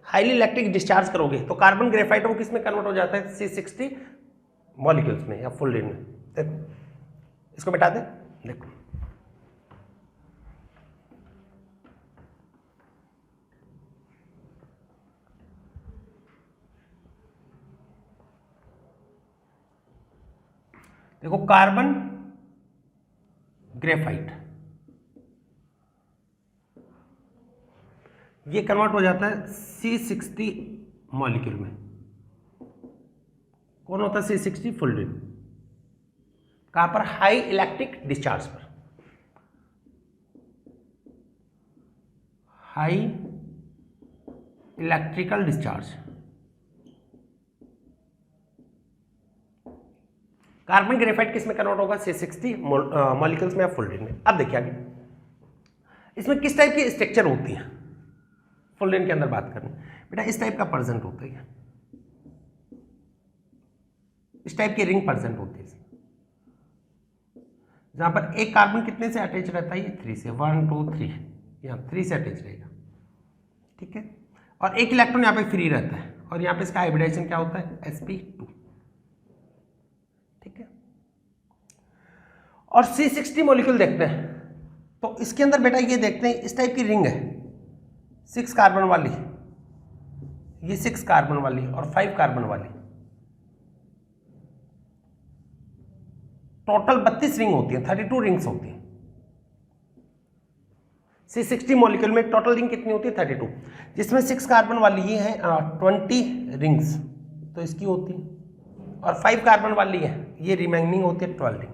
हाईली इलेक्ट्रिक डिस्चार्ज करोगे तो कार्बन ग्रेफाइट वो किस में कन्वर्ट हो जाता है? C60 मॉलिक्यूल्स में या फुल्लिन में। देखो इसको बता दें, देखो देखो कार्बन ग्रेफाइट ये कन्वर्ट हो जाता है C60 मॉलिक्यूल में। कौन होता है C60? फुल्लिन। कहां पर? हाई इलेक्ट्रिक डिस्चार्ज पर, high electrical discharge. Carbon graphite किस में कन्वर्ट होगा? C60 मॉलिक्यूल्स में या फुल्लिन में। अब देखिए आगे इसमें किस टाइप की स्ट्रक्चर होती है फुल्लिन के अंदर बात करें बेटा, इस टाइप का प्रेजेंट होता है, इस टाइप की रिंग प्रेजेंट होती है, जहां पर एक कार्बन कितने से अटैच रहता है? ये 3 से, 1 2 3, यहाँ 3 से अटैच रहेगा, ठीक है। और एक इलेक्ट्रॉन यहाँ पे फ्री रहता है, और यहाँ पे इसका हाइब्रिडाइजेशन क्या होता है? sp2, ठीक है। और C60 मॉलिक्यूल देखते हैं तो इसके अंदर बेटा ये देखते हैं इस टाइप की रिंग है, 6 कार्बन वाली, ये 6 कार्बन वाली और 5 कार्बन वाली, टोटल 32 रिंग होती है, 32 रिंग्स होती है। C60 मॉलिक्यूल में टोटल रिंग कितनी होती है? 32, जिसमें 6 कार्बन वाली ये है 20 रिंग्स, तो इसकी होती है, और 5 कार्बन वाली है ये रिमेनिंग होती है 12 रिंग।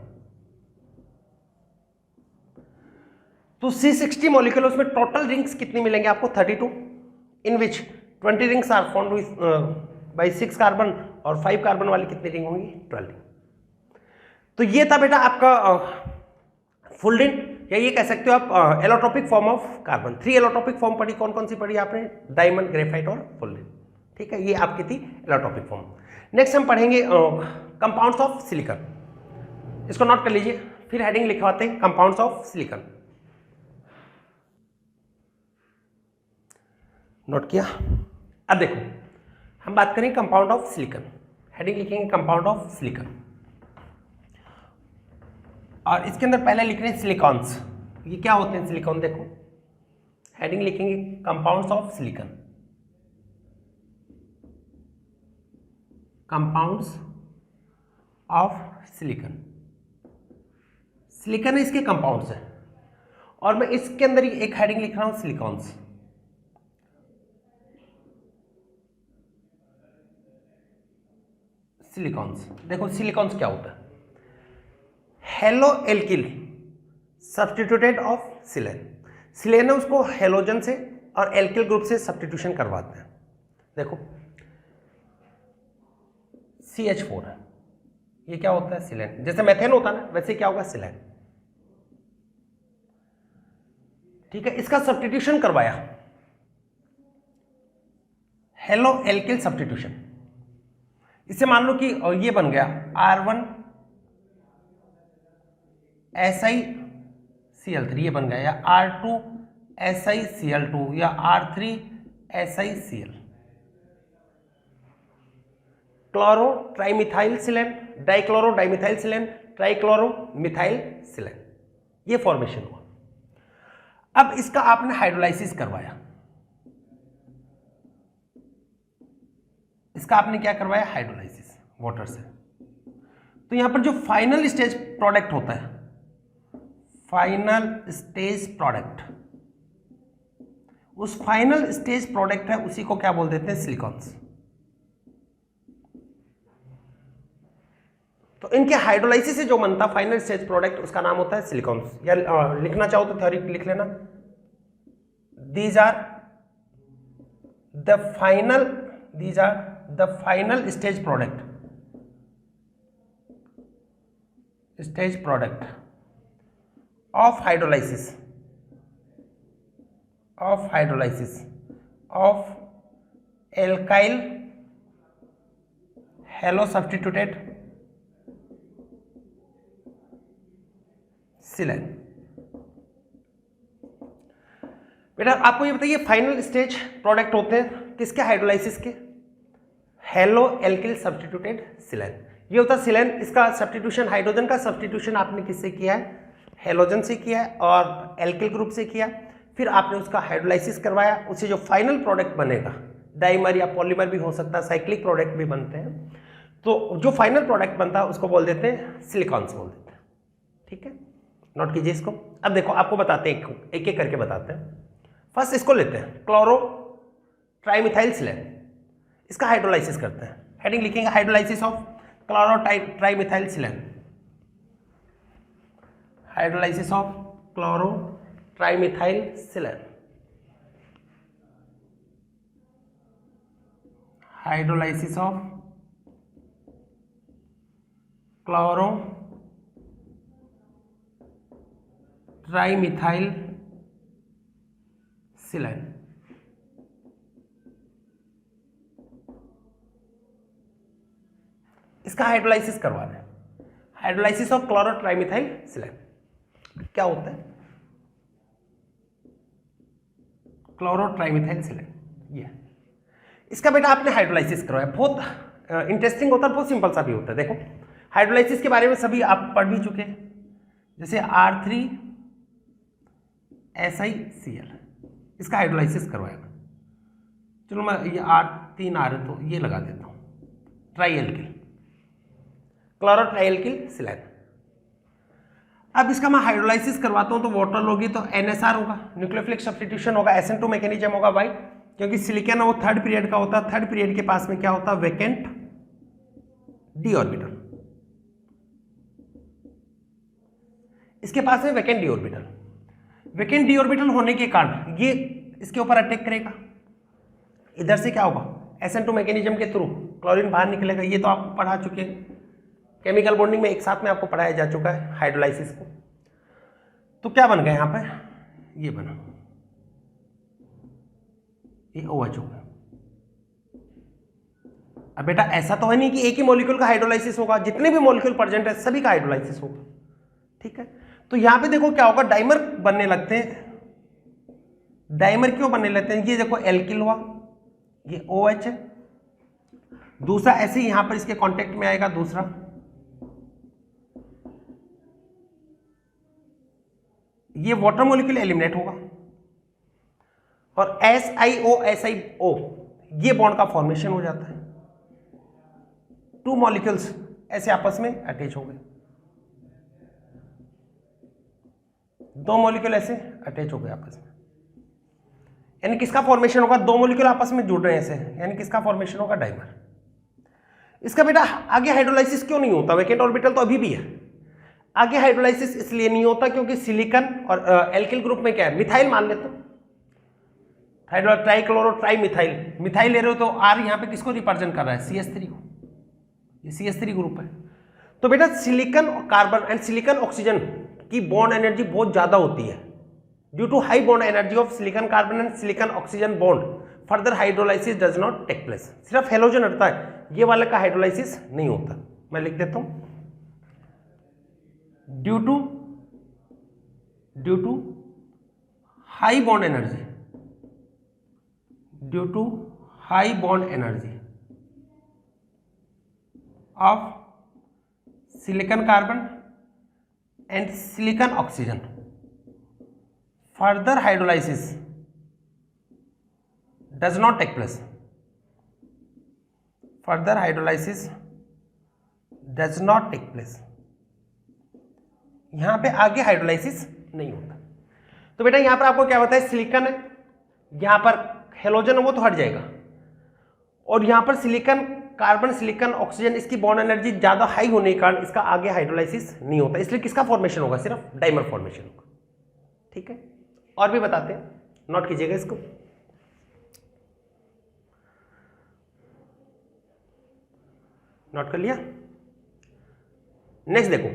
तो C60 मॉलिक्यूल उसमें टोटल रिंग्स कितनी मिलेंगे आपको? 32, in which 20 rings are formed by 6 carbon, और 5 कार्बन वाली कितनी रिंग होंगी? 12 रिंग। तो ये था बेटा आपका फुल्लिन, या ये कह सकते हो आप allotropic form of carbon. 3 allotropic form पढ़ी, कौन कौन सी पढ़ी आपने? डायमंड, ग्रेफाइट और फुल्लिन, ठीक है, ये आपकी थी एलोट्रोपिक फॉर्म। नेक्स्ट हम पढ़ेंगे कंपाउंड्स ऑफ सिलिकॉन, इसको नोट कर लीजिए, फिर हेडिंग लिखवाते हैं कंपाउंड्स ऑफ सिलिकॉन। नोट किया? अब देखो हम बात करें कंपाउंड ऑफ सिलिकॉन, हेडिंग लिखेंगे कंपाउंड ऑफ सिलिकॉन, और इसके अंदर पहले लिख रहे हैं सिलिकॉन्स। ये क्या होते हैं सिलिकॉन? देखो हेडिंग लिखेंगे compounds of silicon, compounds of silicon. Silicon इसके कंपाउंड्स हैं, और मैं इसके अंदर ही एक हेडिंग लिख रहा हूं सिलिकॉन्स। सिलिकॉन्स, देखो सिलिकॉन्स क्या होता है? हेलो एल्किल सब्स्टिट्यूटेड ऑफ सिलेन, सिलेन है उसको हेलोजन से और एल्किल ग्रुप से सब्स्टिट्यूशन करवाते हैं। देखो CH4 है, ये क्या होता है? सिलेन। जैसे मेथेन होता है ना, वैसे क्या होगा? सिलेन, ठीक है। इसका सब्स्टिट्यूशन करवाया, हेलो एल्किल सब्स्टिट्यूशन। इससे मान लो कि ये बन गया R1 SiCl3, ये बन गया, या R2 SiCl2, या R3 SiCl, क्लोरो ट्राइमिथाइल सिलेन, डाइक्लोरो डाइमिथाइल सिलेन, ट्राइक्लोरो मिथाइल सिलेन, ये फॉर्मेशन हुआ। अब इसका आपने हाइड्रोलाइसिस करवाया, इसका आपने क्या करवाया, हाइड्रोलाइसिस वाटर से। तो यहां पर जो फाइनल स्टेज प्रोडक्ट होता है, फाइनल स्टेज प्रोडक्ट, उस फाइनल स्टेज प्रोडक्ट है उसी को क्या बोल देते हैं, सिलिकॉन्स। तो इनके हाइड्रोलाइसिस से जो बनता फाइनल स्टेज प्रोडक्ट उसका नाम होता है सिलिकॉन्स। या लिखना चाहो तो थ्योरी लिख लेना, these are the final stage product of hydrolysis of alkyl halo substituted silane. बेटा आपको ये बताइए फाइनल स्टेज प्रोडक्ट होते हैं किसके, हाइड्रोलाइसिस के, हेलो एल्किल सब्स्टिट्यूटेड सिलाइन। ये होता है सिलाइन, इसका सब्स्टिट्यूशन, हाइड्रोजन का सब्स्टिट्यूशन आपने किससे किया है, हेलोजन से किया है और एल्किल ग्रुप से किया, फिर आपने उसका हाइड्रोलाइसिस करवाया, उससे जो फाइनल प्रोडक्ट बनेगा, डाइमर या पॉलीमर भी हो सकता है, साइक्लिक प्रोडक्ट भी बनते हैं, तो जो फाइनल प्रोडक्ट बनता है उसको बोल देते हैं सिलिकॉन्स बोल देते हैं। ठीक है, नोट कीजिए इसको। अब देखो आपको बताते हैं, एक एक करके बताते हैं। फर्स्ट इसको लेते हैं, क्लोरो ट्राइमिथाइल सिलाइन, इसका हाइड्रोलाइसिस करते हैं। हेडिंग लिखेंगे, hydrolysis of chloro trimethyl saline, hydrolysis of chloro trimethyl saline, hydrolysis of chloro trimethyl saline. इसका हाइड्रोलाइसिस करवाना है, hydrolysis of chloro trimethyl saline. क्या होता है क्लोरो ट्राइमिथाइल सिलाइन, ये इसका बेटा आपने हाइड्रोलाइसिस करवाया। बहुत इंटरेस्टिंग होता है, बहुत सिंपल सा भी होता है। देखो हाइड्रोलाइसिस के बारे में सभी आप पढ़ भी चुके हैं, जैसे R3SiCl, इसका हाइड्रोलाइसिस करवाया। चलो मैं ये R3 आ रहा तो ये लगा देता हूं, ट्राइएल्किल, क्लोरो ट्राइएल्किल सिलाइन। अब इसका मैं हाइड्रोलाइसिस करवाता हूं तो वाटर होगी तो NSR होगा, न्यूक्लियोफिलिक सब्स्टिट्यूशन होगा, SN2 मैकेनिज्म होगा। वाई? क्योंकि सिलिकॉन वो थर्ड पीरियड का होता है, थर्ड पीरियड के पास में क्या होता है, वैकेंट डी ऑर्बिटल, इसके पास है vacant D orbital. Vacant D orbital होने के कारण ये इसके ऊपर अटैक करेगा, इधर से क्या होगा, SN2 मैकेनिज्म के थ्रू क्लोरीन बाहर निकलेगा। ये तो आप पढ़ा चुके हैं, केमिकल बॉन्डिंग में एक साथ में आपको पढ़ाया जा चुका है हाइड्रोलाइसिस को। तो क्या बन गया यहां पर, ये बना, ये OH होगा। अब बेटा ऐसा तो है नहीं कि एक ही मॉलिक्यूल का हाइड्रोलाइसिस होगा, जितने भी मॉलिक्यूल प्रेजेंट है सभी का हाइड्रोलाइसिस होगा। ठीक है, तो यहां पे देखो क्या होगा, डाइमर बनने लगते हैं। डाइमर क्यों बनने लगते हैं, ये देखो एल्किल हुआ, ये OH है, दूसरा ऐसे ही यहां पर इसके कांटेक्ट में आएगा दूसरा, ये वाटर मॉलिक्यूल एलिमिनेट होगा और SiO ये बॉन्ड का फॉर्मेशन हो जाता है। टू मॉलिक्यूल्स ऐसे आपस में अटैच हो गए, दो मॉलिक्यूल ऐसे अटैच हो गए आपस में, यानी किसका फॉर्मेशन होगा, दो मॉलिक्यूल आपस में जुड़ रहे हैं ऐसे, यानी किसका फॉर्मेशन होगा, डाइमर। इसका बेटा आगे हाइड्रोलाइसिस क्यों नहीं होता, वैकेंट ऑर्बिटल तो अभी भी है, आगे हाइड्रोलाइसिस इसलिए नहीं होता क्योंकि सिलिकॉन और एल्किल ग्रुप में क्या है, मिथाइल मान लेते हो, ट्राइक्लोरो ट्राइमिथाइल, मिथाइल ले रहे हो तो R यहाँ पे किसको रिप्रेजेंट कर रहा है, CH3 को, ये CH3 ग्रुप है। तो बेटा silicon carbon and silicon oxygen की बॉन्ड एनर्जी बहुत ज्यादा होती है, due to high bond energy of silicon carbon and silicon oxygen bond further hydrolysis does not take place. सिर्फ हेलोजन हटता है, ये वाले का हाइड्रोलाइसिस नहीं होता। मैं लिख देता हूं, due to high bond energy, due to high bond energy of silicon carbon and silicon oxygen further hydrolysis does not take place, further hydrolysis does not take place, यहां पे आगे हाइड्रोलाइसिस नहीं होता। तो बेटा यहां पर आपको क्या बताया, सिलिकॉन है, यहां पर हेलोजन है वो तो हट जाएगा, और यहां पर सिलिकॉन, कार्बन, सिलिकॉन, ऑक्सीजन, इसकी बॉन्ड एनर्जी ज्यादा हाई होने के कारण इसका आगे हाइड्रोलाइसिस नहीं होता, इसलिए किसका फॉर्मेशन होगा, सिर्फ डाइमर फॉर्मेशन होगा। ठीक है, और भी बताते हैं, नोट कीजिएगा इसको। नोट कर लिया। नेक्स्ट देखो,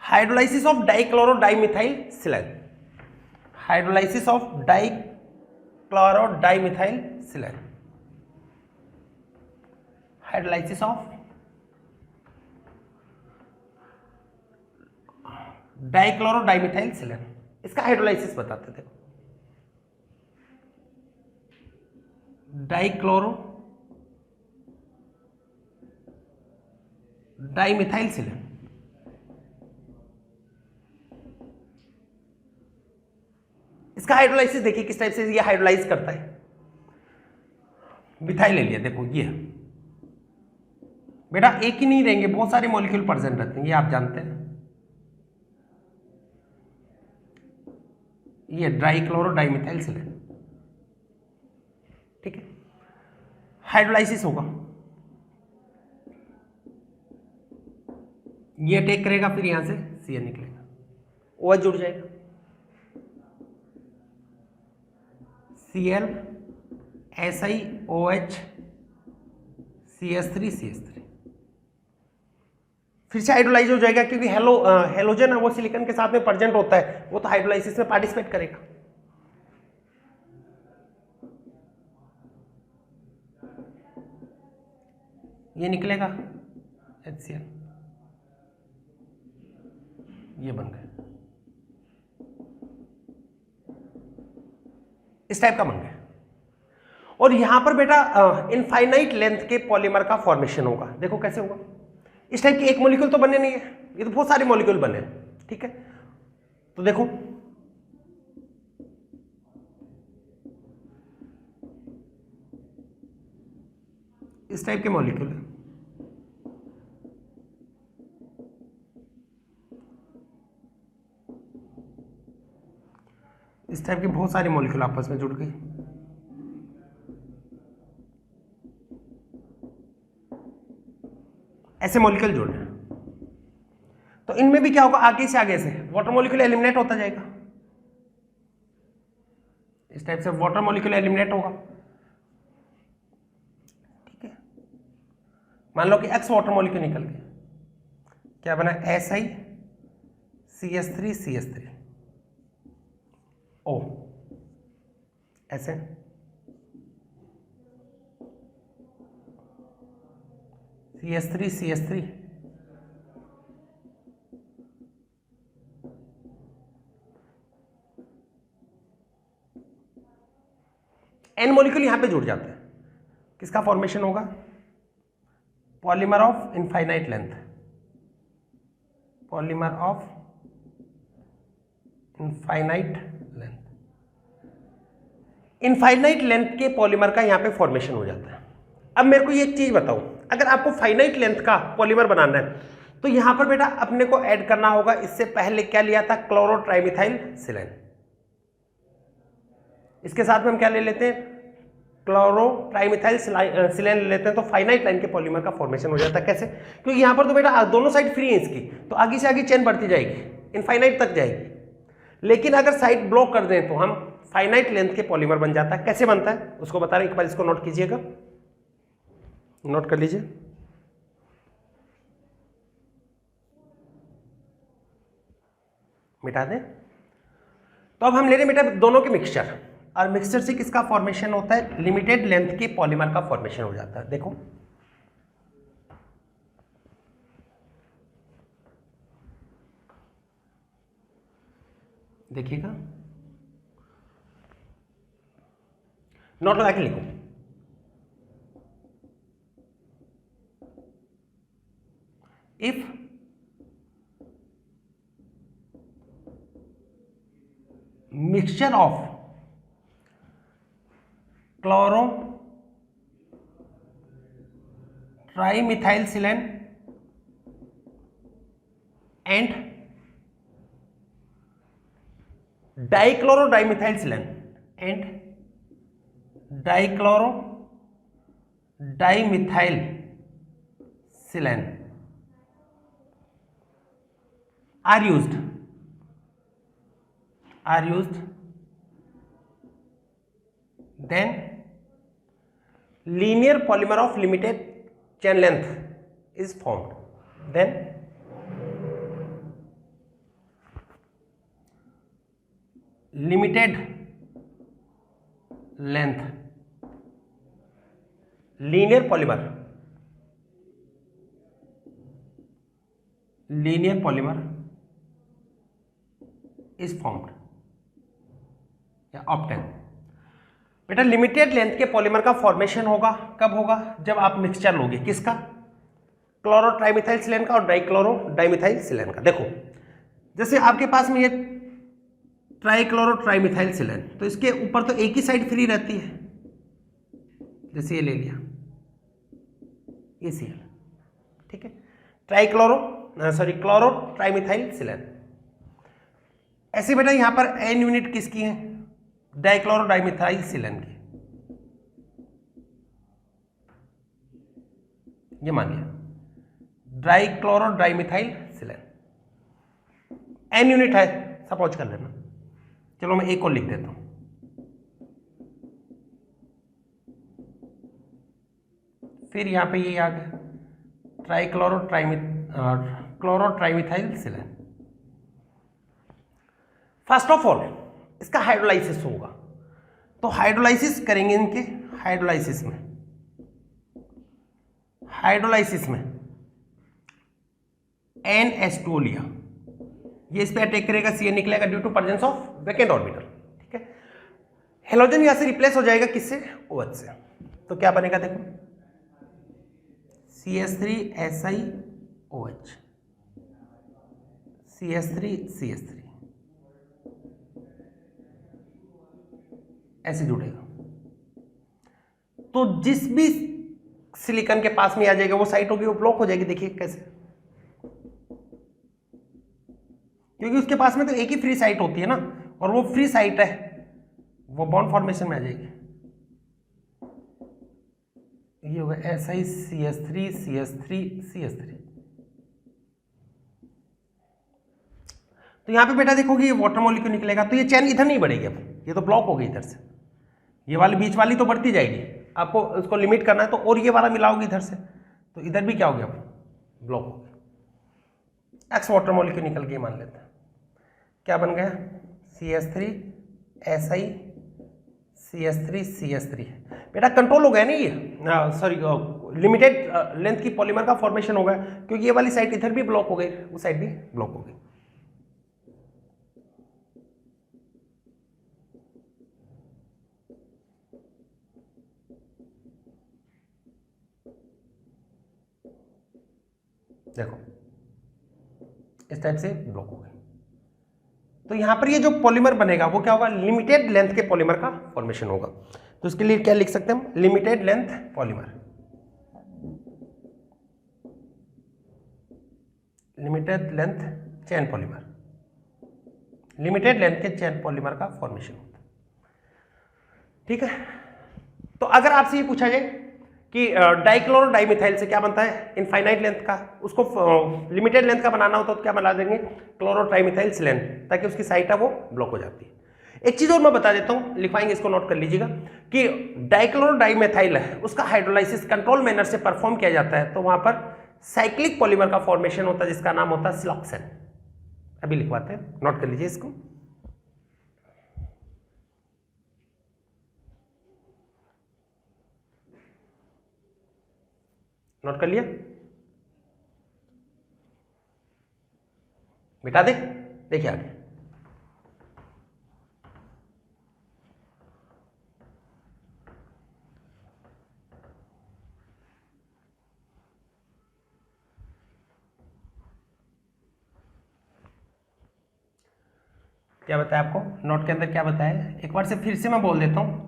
hydrolysis of dichloro dimethyl saline, hydrolysis of dichloro dimethyl saline, hydrolysis of dichloro dimethyl saline, इसका हाइड्रोलाइसिस बताते थे। डाइक्लोरो डाइमिथाइल सिलाइन, इसका हाइड्रोलाइसिस देखिए किस टाइप से ये हाइड्रोलाइज करता है। मिथाइल ले लिया, देखो ये बेटा एक ही नहीं रहेंगे, बहुत सारे मॉलिक्यूल प्रेजेंट रहते हैं, ये आप जानते हैं। ये डाइक्लोरो डाइमिथाइल सिलाइन, ठीक है, हाइड्रोलाइसिस होगा, ये अटैक करेगा, फिर यहां से Cl निकलेगा, OH जुड़ जाएगा, Cl SiOH CH3 फिर से हाइड्रोलाइज हो जाएगा, क्योंकि हेलोजन है वो सिलिकॉन के साथ में प्रेजेंट होता है, वो तो हाइड्रोलाइसिस में पार्टिसिपेट करेगा। ये निकलेगा HCl, ये बन गया, इस टाइप का बन गया। और यहां पर बेटा इनफाइनाइट लेंथ के पॉलीमर का फॉर्मेशन होगा, देखो कैसे होगा। इस टाइप के एक मॉलिक्यूल तो बने नहीं है, ये तो बहुत सारे मॉलिक्यूल बने हैं, ठीक है। तो देखो इस टाइप के मॉलिक्यूल है, इस टाइप के बहुत सारे मॉलिक्यूल आपस में जुड़ गए। ऐसे मॉलिक्यूल जुड़ रहे हैं, तो इनमें भी क्या होगा, आगे से वाटर मॉलिक्यूल एलिमिनेट होता जाएगा, इस टाइप से वाटर मॉलिक्यूल एलिमिनेट होगा, ठीक है। मान लो कि X वाटर मॉलिक्यूल निकल गया, क्या बना, SiCH3 O, ऐसे CH3 N मॉलिक्यूल यहां पे जुड़ जाते हैं, किसका फॉर्मेशन होगा, polymer of infinite length, polymer of infinite length, infinite length के पॉलीमर का यहां पे फॉर्मेशन हो जाता है। अब मेरे को ये एक चीज बताओ, अगर आपको फाइनाइट लेंथ का पॉलीमर बनाना है तो यहां पर बेटा अपने को ऐड करना होगा, इससे पहले क्या लिया था, क्लोरो ट्राइमिथाइल सिलाइन, इसके साथ में हम क्या ले लेते हैं, क्लोरो ट्राइमिथाइल सिलाइन ले लेते हैं, तो फाइनाइट लाइन के पॉलीमर का फॉर्मेशन हो जाता है। कैसे, क्योंकि यहां पर तो बेटा दोनों साइड फ्री है इसकी, तो आगे से आगे चेन बढ़ती जाएगी, इनफाइनाइट तक जाएगी। लेकिन अगर साइड ब्लॉक कर दें तो हम फाइनाइट लेंथ के पॉलीमर बन जाता है। कैसे बनता है उसको बता रहे हैं, एक बार इसको नोट कीजिएगा, नोट कर लीजिए। मिटा दें, तो अब हम ले रहे हैं बेटा दोनों के मिक्सचर, और मिक्सचर से किसका फॉर्मेशन होता है, लिमिटेड लेंथ के पॉलीमर का फॉर्मेशन हो जाता है। देखो देखिएगा, नोट लगा के लिखो, if mixture of chloro trimethylsilane and dichlorodimethylsilane and dichlorodimethylsilane are used then linear polymer of limited chain length is formed then limited length linear polymer is formed या ऑप्टेन। बेटा लिमिटेड लेंथ के polymer का formation होगा कब होगा? जब आप mixture लोगे किसका? क्लोरोट्राइमिथाइलसिलेन का और डाइक्लोरोडाइमिथाइलसिलेन का। देखो जैसे आपके पास में ये ट्राइक्लोरोट्राइमिथाइलसिलेन, तो इसके ऊपर तो एक ही साइड फ्री रहती है, जैसे ये ले लिया ये Cl, ठीक है, क्लोरोट्राइमिथाइलसिलेन। ऐसे बेटा यहां पर एन यूनिट किसकी है? डाइक्लोरोडाइमिथाइलसिलेन की, ये मान लिया डाइक्लोरोडाइमिथाइलसिलेन एन यूनिट है, सपोज कर लेना। चलो मैं एक और लिख देता हूं, फिर यहां पे ये आ गया क्लोरोट्राइमिथाइलसिलेन। फर्स्ट ऑफ ऑल इसका हाइड्रोलाइसिस होगा, तो हाइड्रोलाइसिस करेंगे इनके। हाइड्रोलाइसिस में NH2 लिया, ये इस पे अटैक करेगा, Cn निकलेगा due to presence of vacant orbital, ठीक है। हेलोजन यहां से रिप्लेस हो जाएगा किससे? OH से। तो क्या बनेगा देखो, CH3SiOH, CH3CH3 ऐसे जुड़ेगा। तो जिस भी सिलिकॉन के पास में आ जाएगा वो साइट होगी, वो ब्लॉक हो जाएगी। देखिए कैसे, क्योंकि उसके पास में तो एक ही फ्री साइट होती है ना, और वो फ्री साइट है, वो बॉन्ड फॉर्मेशन में आ जाएगी। ये होगा SiCH3CH3CH3। तो यहां पे बेटा देखोगे ये वाटर मॉलिक्यूल निकलेगा, तो ये चैन इधर नहीं बढ़ेगी, अब ये तो ब्लॉक हो गई इधर से। ये वाली बीच वाली तो बढ़ती जाएगी, आपको उसको लिमिट करना है तो और ये वाला मिलाओगे इधर से, तो इधर भी क्या हो गया, ब्लॉक हो गया। एक्स वाटर मॉलिक्यूल निकल के मान लेते हैं, क्या बन गया? CH3SiCH3CH3। बेटा कंट्रोल हो गया ना ये, सॉरी लिमिटेड लेंथ की पॉलीमर का फॉर्मेशन हो गया, क्योंकि ये वाली साइड इधर भी ब्लॉक हो गई, वो साइड भी ब्लॉक हो गई। देखो इस टाइप से ब्लॉक हो गई। तो यहां पर ये जो पॉलीमर बनेगा वो क्या होगा? लिमिटेड लेंथ के पॉलीमर का फॉर्मेशन होगा। तो इसके लिए क्या लिख सकते हैं हम? Limited length polymer, limited length chain polymer, limited length के चेन पॉलीमर का फॉर्मेशन होता है, ठीक है। तो अगर आपसे ये पूछा जाए कि डाइक्लोरोडाइमिथाइल से क्या बनता है? इनफाइनाइट लेंथ का, उसको लिमिटेड लेंथ का बनाना होता तो क्या बना देंगे? क्लोरोट्राइमिथाइलसिलेन, ताकि उसकी साइट है वो ब्लॉक हो जाती है। एक चीज और मैं बता देता हूं, लिखवाएंगे, इसको नोट कर लीजिएगा कि डाइक्लोरोडाइमिथाइल है उसका हाइड्रोलाइसिस कंट्रोल मैनर से परफॉर्म किया जाता है, तो वहां पर साइक्लिक पॉलीमर का फॉर्मेशन होता है जिसका नाम होता है सिलॉक्सेन। अभी लिखवाते हैं, नोट कर लीजिए इसको। नोट कर लिया? मिटा दे, देखिए आगे। क्या बताया आपको नोट के अंदर? क्या बताया एक बार से फिर से मैं बोल देता हूं,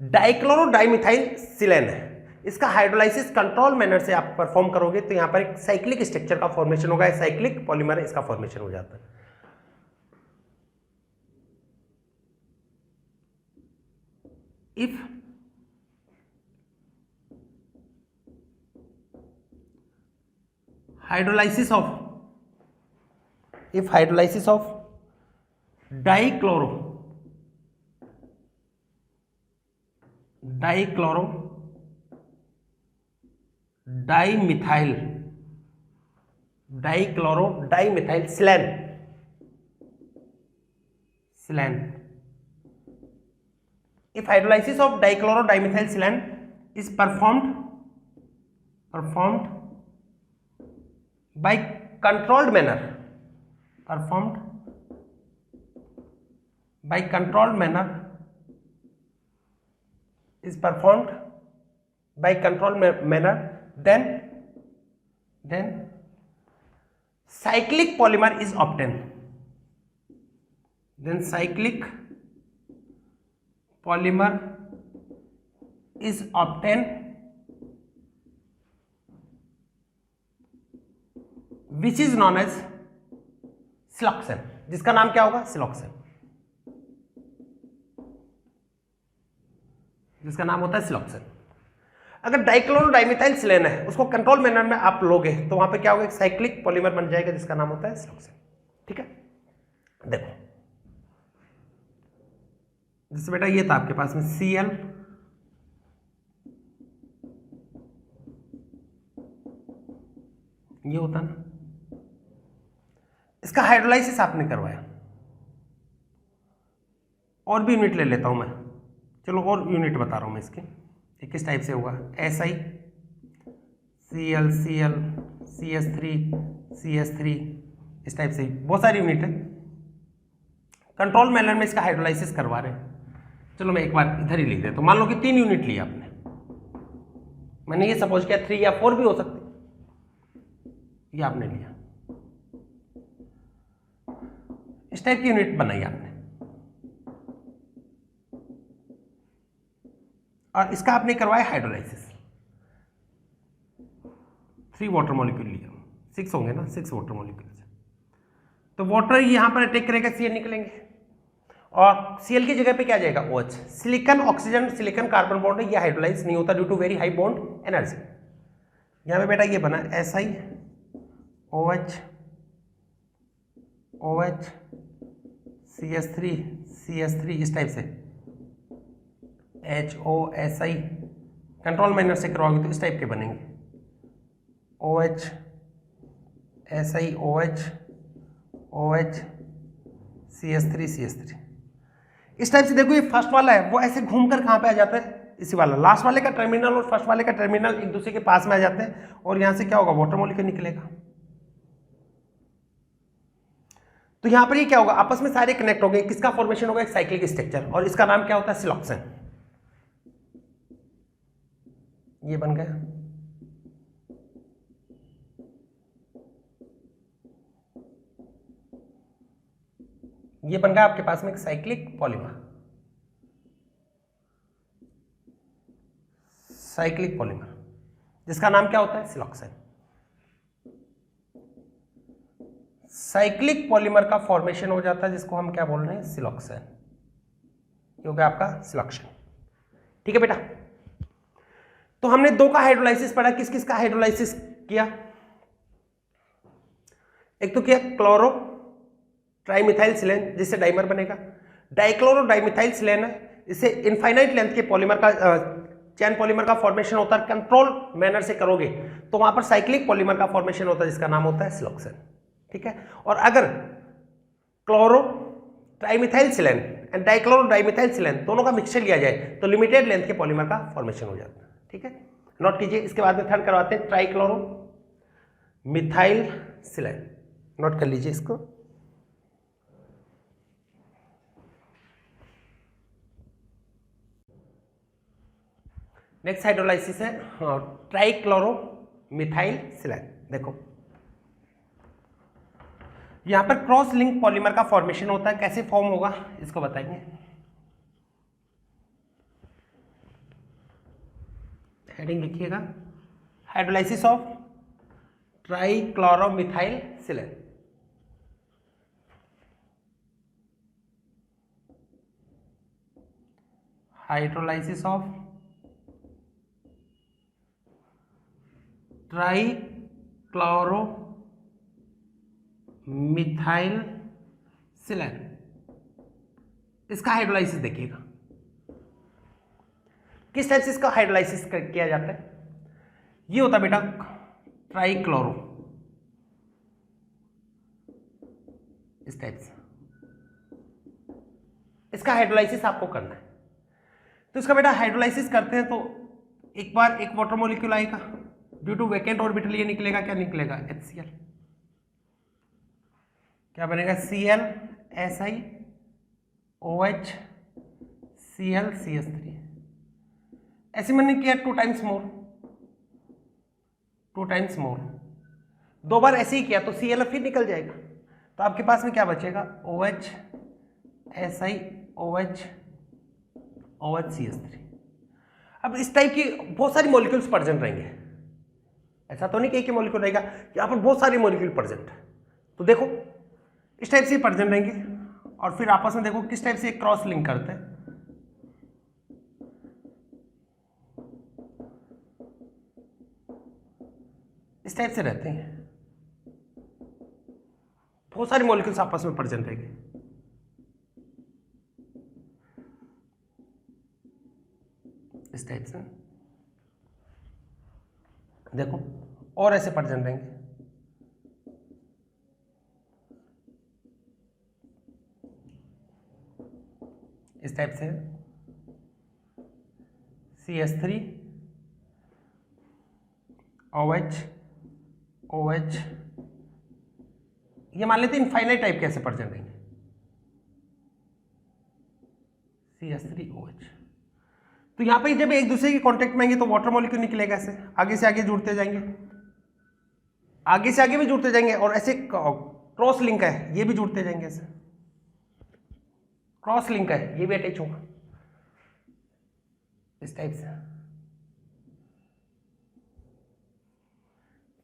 डाइक्लोरोडाइमिथाइलसिलेन है, इसका हाइड्रोलाइसिस कंट्रोल मैनर से आप परफॉर्म करोगे तो यहाँ पर एक साइक्लिक स्ट्रक्चर का फॉर्मेशन होगा, साइक्लिक पॉलीमर इसका फॉर्मेशन हो जाता है। If hydrolysis of dichloro dimethyl silane if hydrolysis of dichloro dimethyl silane is performed by controlled manner then cyclic polymer is obtained. Which is known as siloxane, जिसका नाम क्या होगा? Siloxane, जिसका नाम होता है सिलोक्सेन। अगर डाइक्लोरो डाइमिथाइल सिलेन है उसको कंट्रोल मैनर में आप लोगे तो वहां पे क्या होगा? एक साइक्लिक पॉलीमर बन जाएगा जिसका नाम होता है सिलोक्सेन। ठीक है, देखो जैसे बेटा ये था आपके पास में Cl, ये होता ना, इसका हाइड्रोलाइसिस आपने करवाया। और भी यूनिट ले लेता हूं मैं, चलो और यूनिट बता रहा हूं मैं इसके, किस टाइप से होगा? SI Cl Cl CS3 CS3 इस टाइप से बहुत सारी यूनिट है। कंट्रोल मैनर में इसका हाइड्रोलाइसिस करवा रहे हैं। चलो मैं एक बार इधर ही लिख देता हूं। मान लो कि 3 यूनिट लिया आपने, मैंने ये सपोज किया 3 या 4 भी हो सकते, ये आपने लिया, इस टाइप की यूनिट बनाई आपने, और इसका आपने करवाया हाइड्रोलाइसिस। 3 वाटर मॉलिक्यूल लिया, 6 होंगे ना, 6 वाटर मॉलिक्यूल। तो वाटर यहां पर अटैक करेगा, Cl निकलेंगे, और Cl की जगह पे क्या जाएगा? OH। Silicon oxygen silicon carbon bond है, ये हाइड्रोलाइज नहीं होता due to very high bond energy. यहां पे बेटा ये बना SI OH OH CS3 CS3 इस टाइप से, HOSI कंट्रोल मैनर से करवाओगे तो इस टाइप के बनेंगे, OH SI OH OH CS3 CS3 इस टाइप से। देखो ये फर्स्ट वाला है वो ऐसे घूमकर कहां पे आ जाता है? इसी वाला लास्ट वाले का टर्मिनल और फर्स्ट वाले का टर्मिनल एक दूसरे के पास में आ जाते हैं, और यहां से क्या होगा? वाटर मॉलिक्यूल निकलेगा। तो यहां पर ये क्या होगा? आपस में सारे कनेक्ट हो गए, किसका फॉर्मेशन होगा? एक साइक्लिक स्ट्रक्चर, और इसका नाम क्या होता है? सिलोक्सेन। ये बन गया, ये बन गया आपके पास में एक साइक्लिक पॉलीमर, जिसका नाम क्या होता है? सिलोक्सेन। साइक्लिक पॉलीमर का फॉर्मेशन हो जाता है जिसको हम क्या बोल रहे हैं? सिलोक्सेन। ये हो गया आपका सिलोक्सेन। ठीक है बेटा, तो हमने 2 का हाइड्रोलाइसिस पढ़ा। किस किस का हाइड्रोलाइसिस किया? एक तो किया क्लोरो ट्राइमिथाइल सिलेन, जिससे डाइमर बनेगा। डाइक्लोरो डाइमिथाइल सिलेन है, इससे इनफाइनाइट लेंथ के पॉलीमर का चैन पॉलीमर का फॉर्मेशन होता है। कंट्रोल मैनर से करोगे तो वहां पर साइक्लिक पॉलीमर का फॉर्मेशन होता है जिसका नाम होता है सिलोक्सेन। ठीक है, और अगर chloro trimethyl silane and dichloro dimethyl silane दोनों का मिक्सचर लिया जाए तो लिमिटेड लेंथ के पॉलीमर का फॉर्मेशन हो जाता है। ठीक है, नोट कीजिए। इसके बाद में थर्ड करवाते हैं ट्राइक्लोरो मिथाइल सिलेन, नोट कर लीजिए इसको। नेक्स्ट हाइड्रोलाइसिस है ट्राइक्लोरो मिथाइल सिलेन। देखो यहां पर क्रॉस लिंक पॉलीमर का फॉर्मेशन होता है, कैसे फॉर्म होगा इसको बताएंगे। हेडिंग लिखिएगा, hydrolysis of trichloromethyl silane. Hydrolysis of trichloromethyl silane, इसका हाइड्रोलाइसिस देखिएगा, किस टाइप से इसका हाइड्रोलाइसिस किया जाता है। ये होता है बेटा ट्राइक्लोरो, इस टाइप से इसका हाइड्रोलाइसिस आपको करना है। तो इसका बेटा हाइड्रोलाइसिस करते हैं तो एक बार एक वाटर मॉलिक्यूल आएगा, ड्यू टू वैकेंट ऑर्बिटल ये निकलेगा, क्या निकलेगा, HCl, क्या बनेगा, Cl Si OH Cl CH3। ऐसे मैंने किया 2 टाइम्स मोर, 2 बार ऐसे ही किया तो Cl फिर निकल जाएगा, तो आपके पास में क्या बचेगा, OH Si OH OH CH3। अब इस टाइप की बहुत सारी मॉलिक्यूल्स प्रेजेंट रहेंगे, ऐसा तो नहीं कि एक ही मॉलिक्यूल रहेगा, यहाँ पर बहुत सारी मॉलिक्यूल प्रेजेंट है। तो देखो इस टाइप से प्रेजेंट रहेंगे और फिर आपस में देखो किस टाइप से क्रॉस लिंक करते हैं। इस टाइप से रहते हैं, बहुत सारी मॉलिक्यूल्स आपस में प्रेजेंट रहेंगे। इस टाइप से देखो और ऐसे प्रेजेंट रहेंगे। इस टाइप से CH3 OH OH, ये मान लेते हैं इनफाइनाइट टाइप कैसे प्रेजेंट रहेंगे, CH3 OH। तो यहां पे जब एक दूसरे के कांटेक्ट में आएंगे तो वाटर मॉलिक्यूल निकलेगा, ऐसे आगे से आगे जुड़ते जाएंगे, आगे से आगे भी जुड़ते जाएंगे, और ऐसे क्रॉस लिंक है ये भी जुड़ते जाएंगे, ऐसे क्रॉस लिंक है ये भी अटैच होगा इस टाइप से,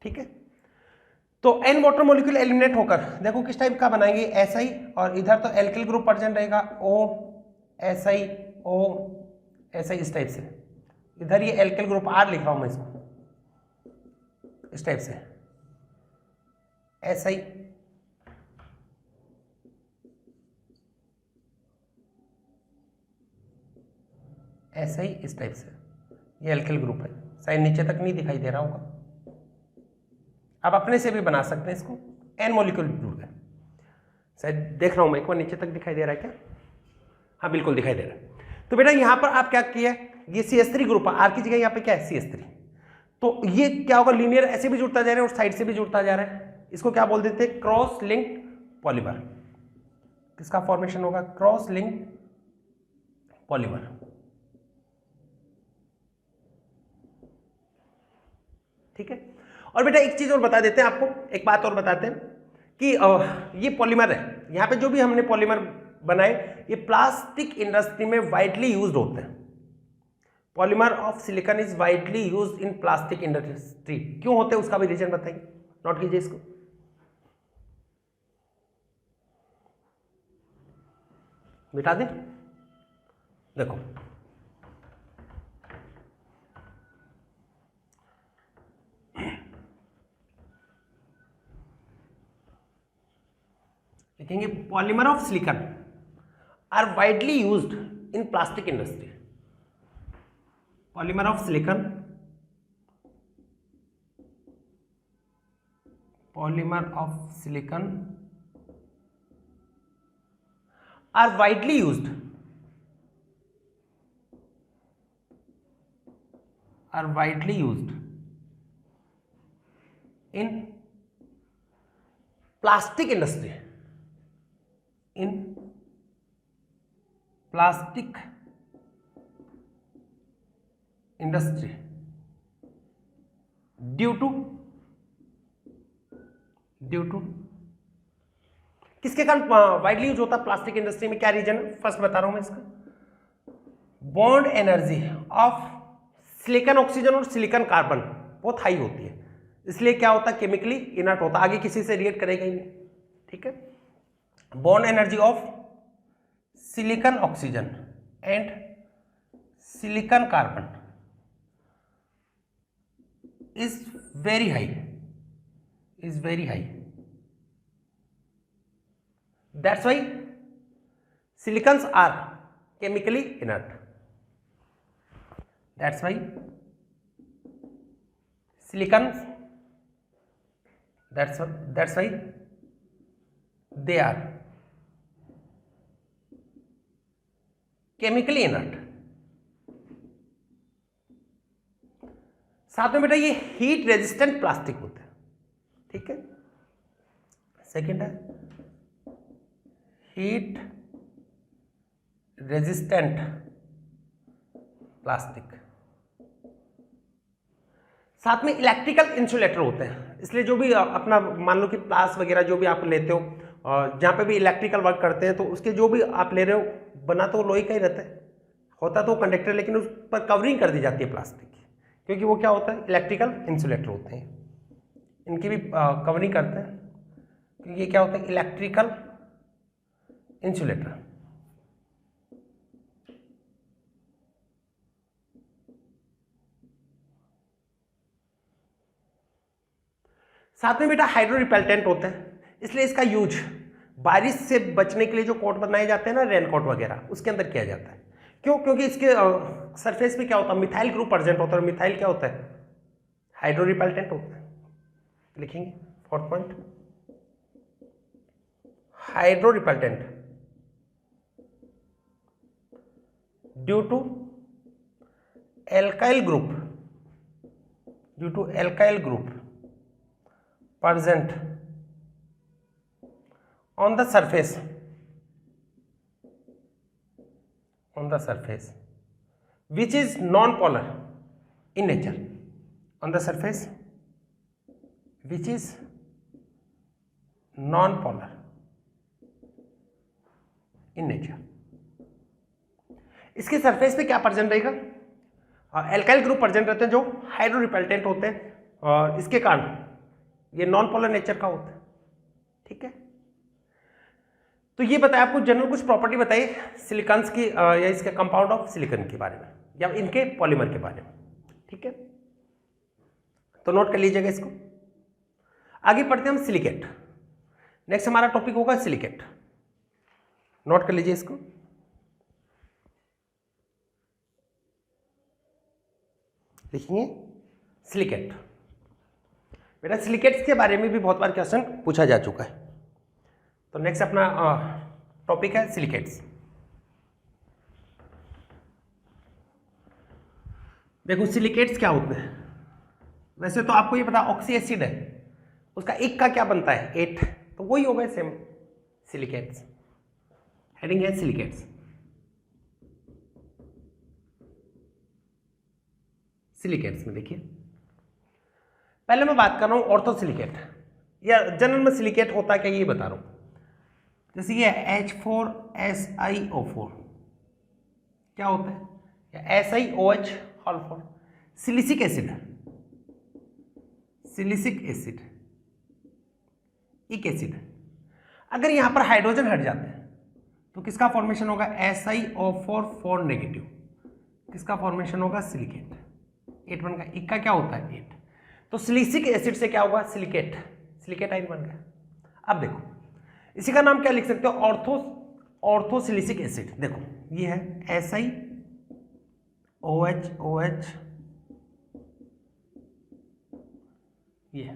ठीक है। तो n वाटर मॉलिक्यूल एलिमिनेट होकर देखो किस टाइप का बनाएंगे, Si, और इधर तो एल्किल ग्रुप प्रेजेंट रहेगा, O Si O Si, इस टाइप से। इधर ये एल्किल ग्रुप R लिख रहा हूं मैं इसको, इस टाइप से Si Si, इस टाइप से, ये एल्किल ग्रुप है, शायद नीचे तक नहीं दिखाई दे रहा होगा, आप अपने से भी बना सकते हैं इसको। n मॉलिक्यूल जुड़ गए, शायद देख रहा हूं मैं, एक बार नीचे तक दिखाई दे रहा है क्या, हाँ बिल्कुल दिखाई दे रहा है। तो बेटा यहां पर आप क्या किया, ये CH3 ग्रुप है, R की जगह यहां पे क्या है CH3, तो ये क्या होगा, लीनियर ऐसे भी जुड़ता जा रहा है और साइड से भी जुड़ता जा रहा है, इसको क्या बोल देते हैं, क्रॉस लिंक पॉलीमर। किसका फॉर्मेशन होगा, क्रॉस लिंक पॉलीमर। ठीक है। और बेटा एक चीज और बता देते हैं आपको, एक बात और बताते हैं कि ये पॉलीमर है, यहाँ पे जो भी हमने पॉलीमर बनाए ये प्लास्टिक इंडस्ट्री में वाइडली यूज्ड होते हैं। Polymer of silicon is widely used in plastic industry. क्यों होते हैं उसका भी रीजन बताइए, नोट कीजिए इसको। बिठा दे, देखो लिखेंगे polymer of silicon are widely used in plastic industry. Polymer of silicon, polymer of silicon are widely used, are widely used in plastic industry, in plastic industry due to किसके कारण widely use होता है plastic industry में, क्या reason है, first बता रहा हूं मैं इसका, bond energy of silicon oxygen और सिलिकॉन कार्बन बहुत हाई होती है, इसलिए क्या होता है, केमिकली इनर्ट होता है, आगे किसी से रिएक्ट करेगा ही नहीं। ठीक है, bond energy of silicon oxygen and silicon carbon is very high, is very high. That's why silicons are chemically inert. That's why silicons, that's why they are chemically inert. साथ में बेटा ये हीट रेजिस्टेंट प्लास्टिक होते हैं। ठीक है, second है heat resistant plastic. साथ में इलेक्ट्रिकल इंसुलेटर होते हैं, इसलिए जो भी अपना मान लो कि प्लास वगैरह जो भी आप लेते हो और जहाँ पे भी इलेक्ट्रिकल वर्क करते हैं, तो उसके जो भी आप ले रहे हो बना तो लोहे का ही रहता है, होता तो कंडक्टर, लेकिन उस पर कवरिंग कर दी जाती है प्लास्टिक की, क्योंकि वो क्या होता है, इलेक्ट्रिकल इंसुलेटर होते हैं, इनकी भी कवरिंग करते हैं, क्योंकि ये क्या होता है, इलेक्ट्रिकल इंसुलेटर। साथ में बेटा हाइड्रो रिपेल्टेंट होते हैं, इसलिए इसका यूज बारिश से बचने के लिए जो कोट बनाए जाते हैं ना, रेनकोट वगैरह, उसके अंदर किया जाता है। क्यों? क्योंकि इसके सरफेस पे क्या होता है, मिथाइल ग्रुप प्रेजेंट होता है, और मिथाइल क्या होता है, हाइड्रो रिपेल्टेंट होता है। लिखेंगे fourth point, hydro repellent due to alkyl group, due to alkyl group present on the surface, on the surface which is non-polar in nature, on the surface which is non-polar in nature। इसके surface पे क्या present रहेगा, alkyl group present रहते हैं जो hydro रिपेल्टेंट होते हैं, और इसके कारण ये नॉन पोलर नेचर का होता है। ठीक है, तो ये बताया आपको जनरल कुछ प्रॉपर्टी बताई सिलिकॉन्स की, या इसके कंपाउंड ऑफ सिलिकॉन के बारे में, या इनके पॉलीमर के बारे में। ठीक है, तो नोट कर लीजिएगा इसको। आगे पढ़ते हैं हम सिलिकेट। नेक्स्ट हमारा टॉपिक होगा सिलिकेट, नोट कर लीजिए इसको। लिखिए सिलिकेट। बेटा सिलिकेट्स के बारे में भी बहुत बार क्वेश्चन पूछा जा चुका है, तो नेक्स्ट अपना टॉपिक है सिलिकेट्स। देखो सिलिकेट्स क्या होते हैं, वैसे तो आपको ये पता ऑक्सी एसिड है, उसका एक का क्या बनता है, 8, तो वही होगा सेम सिलिकेट्स। हेडिंग है सिलिकेट्स। सिलिकेट्स में देखिए पहले मैं बात कर रहा हूं ऑर्थोसिलिकेट, या जनरल में सिलिकेट होता है क्या ये बता रहा हूं। जैसे ये H4SiO4 क्या होता है, या SiOH whole 4, silicic acid, silicic acid एक एसिड। अगर यहां पर हाइड्रोजन हट जाते हैं तो किसका फॉर्मेशन होगा, SiO4 4 नेगेटिव, किसका फॉर्मेशन होगा, सिलिकेट। 8 बन गया, एक का क्या होता है 8, तो सिलिसिक एसिड से क्या होगा, सिलिकेट, सिलिकेट आयन बन गया। अब देखो इसी का नाम क्या लिख सकते हो, ऑर्थोसिलिसिक एसिड। देखो ये है SiOH ये है,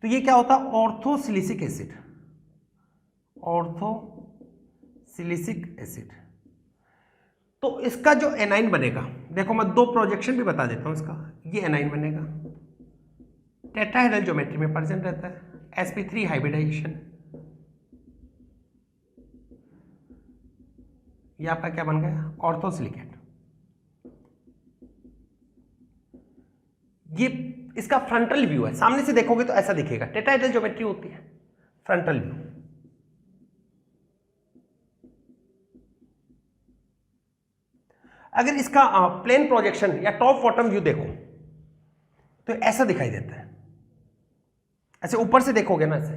तो ये क्या होता है, ऑर्थोसिलिसिक एसिड, ऑर्थोसिलिसिक एसिड। तो इसका जो एनाइन बनेगा, देखो मैं 2 प्रोजेक्शन भी बता देता हूं इसका। ये एनाइन बनेगा, टेट्राहेड्रल ज्योमेट्री में प्रेजेंट रहता है, sp3 हाइब्रिडाइजेशन। ये आपका क्या बन गया, ऑर्थोसिलिकेट। ये इसका फ्रंटल व्यू है, सामने से देखोगे तो ऐसा दिखेगा, टेट्राहेड्रल ज्योमेट्री होती है, फ्रंटल व्यू। अगर इसका प्लेन प्रोजेक्शन या टॉप बॉटम व्यू देखो तो ऐसा दिखाई देता है। ऐसे ऊपर से देखोगे ना, ऐसे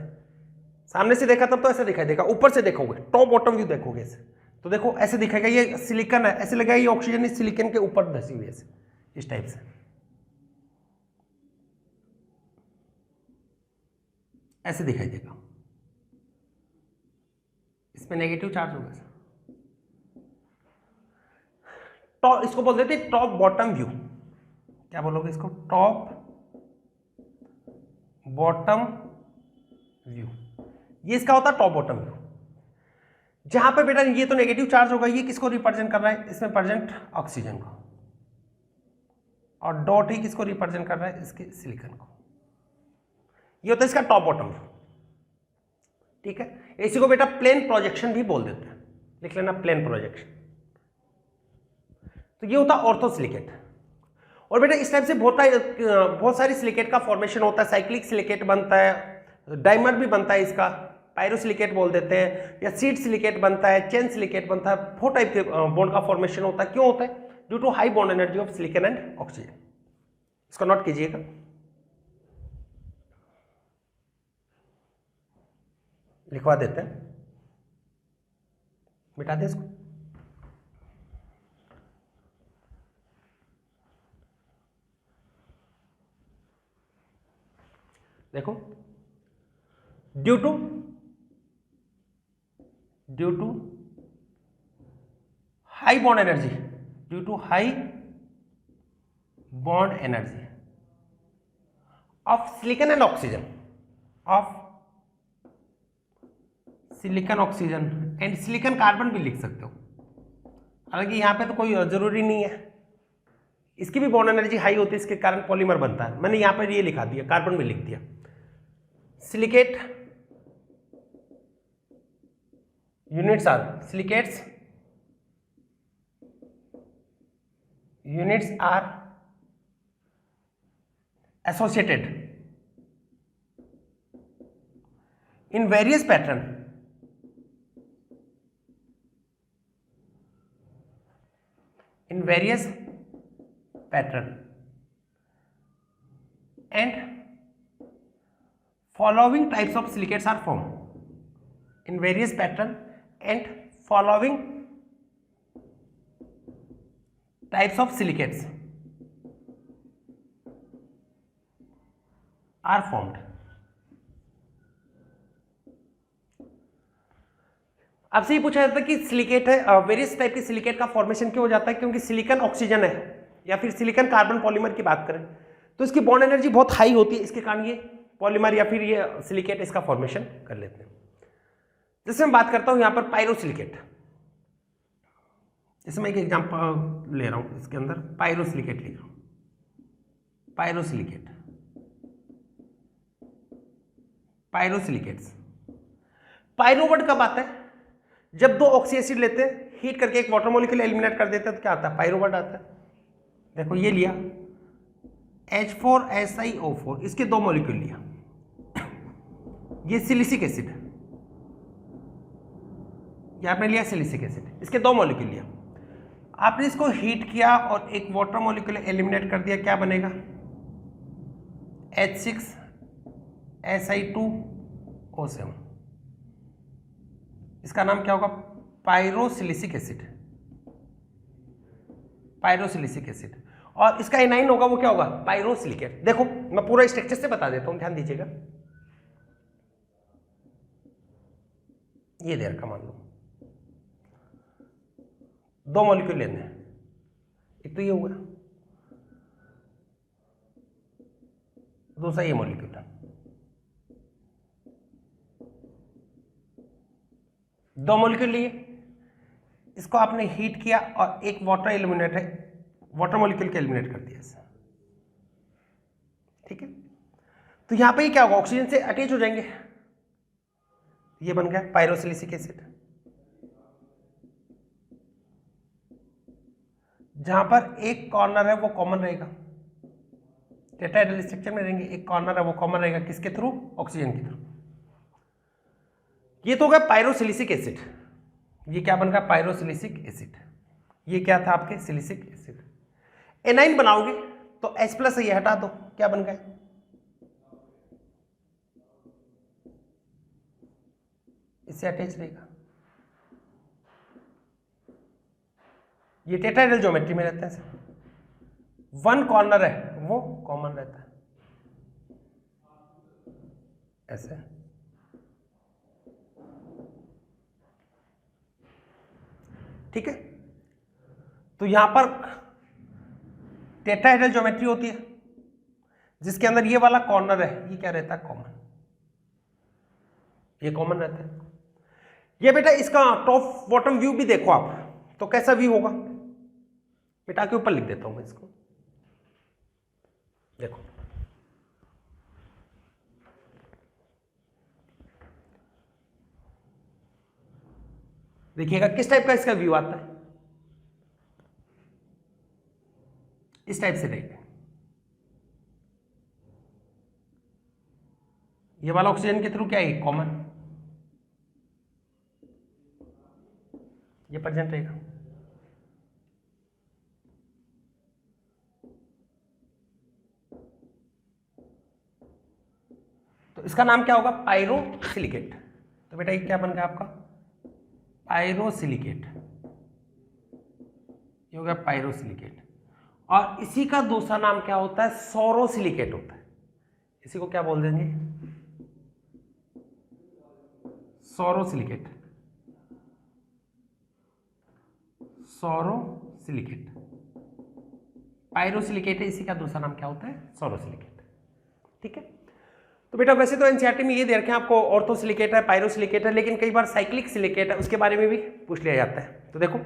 सामने से देखा तब तो ऐसा दिखाई देगा, ऊपर से देखोगे टॉप बॉटम व्यू देखोगे ऐसे तो देखो ऐसे दिखाएगा, ये सिलिकॉन है, ऐसे लगेगा ये ऑक्सीजन इस सिलिकॉन के ऊपर धसी हुई है ऐसे, इस टाइप से ऐसे दिखाई देगा। इसमें नेगेटिव चार्ज होगा। टॉप, इसको बोल देते हैं टॉप बॉटम व्यू। क्या बोलोगे इसको? Top bottom view. ये इसका होता है टॉप बॉटम व्यू। जहां पे बेटा ये तो नेगेटिव चार्ज होगा, ये किसको रिप्रेजेंट कर रहा है? इसमें प्रेजेंट ऑक्सीजन को, और डॉट ही किसको रिप्रेजेंट कर रहा है? इसके सिलिकॉन को। ये होता है इसका टॉप बॉटम व्यू। ठीक है, इसी को बेटा प्लेन प्रोजेक्शन भी बोल देते हैं, लिख लेना प्लेन प्रोजेक्शन। तो ये होता है ऑर्थोसिलिकेट। और बेटा इस टाइप से बहुत सारी सिलिकेट का फॉर्मेशन होता है। साइक्लिक सिलिकेट बनता है, डाइमर भी बनता है इसका, पायरोसिलिकेट बोल देते हैं, या सीड सिलिकेट बनता है, चेन सिलिकेट बनता है। बहुत टाइप के बॉन्ड का फॉर्मेशन होता है। क्यों होता है? Due to high bond energy of silicon and oxygen. इसको नोट कीजिएगा। लिखवा देते हैं, मिटा दें इसको। देखो, due to high bond energy, due to high bond energy of silicon and oxygen, of silicon oxygen and silicon carbon भी लिख सकते हो, हालांकि यहां पे तो कोई जरूरी नहीं है। इसकी भी बॉन्ड एनर्जी हाई होती है, इसके कारण पॉलीमर बनता है। मैंने यहां पर ये लिखा दिया, कार्बन भी लिख दिया। Silicate units are, silicates units are associated in various pattern and following types of silicates are formed in various pattern and following types of silicates are formed। आपसे ये पूछा जाता है कि सिलिकेट है, वेरियस टाइप के सिलिकेट का formation क्यों हो जाता है? क्योंकि सिलिकॉन ऑक्सीजन है या फिर सिलिकॉन कार्बन पॉलीमर की बात करें तो इसकी बॉन्ड एनर्जी बहुत हाई होती है, इसके कारण ये पॉलीमर या फिर ये सिलिकेट इसका फॉर्मेशन कर लेते हैं। जैसे मैं बात करता हूं यहां पर पायरोसिलिकेट, जैसे मैं एक एग्जांपल ले रहा हूं, इसके अंदर पायरोसिलिकेट लिख रहा हूं। पायरोसिलिकेट्स, पायरो वर्ड कब आता है? जब दो ऑक्सी एसिड लेते हैं, हीट करके एक वाटर मॉलिक्यूल एलिमिनेट कर देते हैं तो क्या आता है? पायरो वर्ड आता है। देखो ये लिया H4SiO4, इसके दो मॉलिक्यूल लिया। ये सिलिसिक एसिड, ये आपने लिया सिलिसिक एसिड, इसके दो मॉलिक्यूल लिया। आपने इसको हीट किया और एक वाटर मॉलिक्यूल एलिमिनेट कर दिया, क्या बनेगा? H6Si2O7। इसका नाम क्या होगा? पायरोसिलिसिक एसिड। और इसका एनाइन होगा, वो क्या होगा? पायरोसिलिकेट। देखो मैं पूरा स्ट्रक्चर से बता देता हूं, ध्यान दीजिएगा। ये दे रखा, मान लो दो मॉलिक्यूल लेने हैं, एक तो ये हुआ, दूसरा ये मॉलिक्यूल है। दो मॉलिक्यूल लिए, इसको आपने हीट किया और एक वाटर मॉलिक्यूल के एलिमिनेट कर दिया इसे। ठीक है, तो यहां पे क्या होगा? ऑक्सीजन से अटैच हो जाएंगे, ये बन गया पायरोसिलिसिक एसिड। जहां पर एक कॉर्नर है वो कॉमन रहेगा, टेट्राहेड्रल स्ट्रक्चर में रहेंगे, एक कॉर्नर है वो कॉमन रहेगा, किसके थ्रू? ऑक्सीजन के थ्रू। ये तो होगा पायरोसिलिसिक एसिड। ये क्या बन गया? पायरोसिलिसिक एसिड। ये क्या था आपके सिलिसिक एसिड। एनाइन बनाओगे तो H प्लस ये हटा दो, क्या बन गया, इससे अटैच रहेगा। ये टेट्राहेड्रल ज्योमेट्री में रहता है, वन कॉर्नर है वो कॉमन रहता है ऐसे। ठीक है, तो यहां पर टेट्राहेड्रल ज्योमेट्री होती है जिसके अंदर ये वाला कॉर्नर है, ये क्या रहता है, कॉमन, ये कॉमन रहता है। ये बेटा इसका टॉप बॉटम व्यू भी देखो आप, तो कैसा व्यू होगा, बेटा के ऊपर लिख देता हूं मैं इसको, देखो देखिएगा किस टाइप का इसका व्यू आता है, इस टाइप से रहेगा। ये वाला ऑक्सीजन के थ्रू क्या है, कॉमन, ये प्रेजेंट रहेगा। तो इसका नाम क्या होगा, पायरोसिलिकेट। तो बेटा ये क्या बन गया आपका, पायरोसिलिकेट, ये हो गया पायरोसिलिकेट। और इसी का दूसरा नाम क्या होता है, सोरोसिलिकेट होता है। इसी को क्या बोल देंगे, सोरोसिलिकेट, सोरोसिलिकेट। पायरोसिलिकेट है, इसी का दूसरा नाम क्या होता है, सोरोसिलिकेट। ठीक है, तो बेटा वैसे तो एनसीईआरटी में ये दे रखे हैं आपको, ऑर्थोसिलिकेट है, पायरोसिलिकेट है, लेकिन कई बार साइक्लिक सिलिकेट है, उसके बारे में भी पूछ लिया जाता है। तो देखो,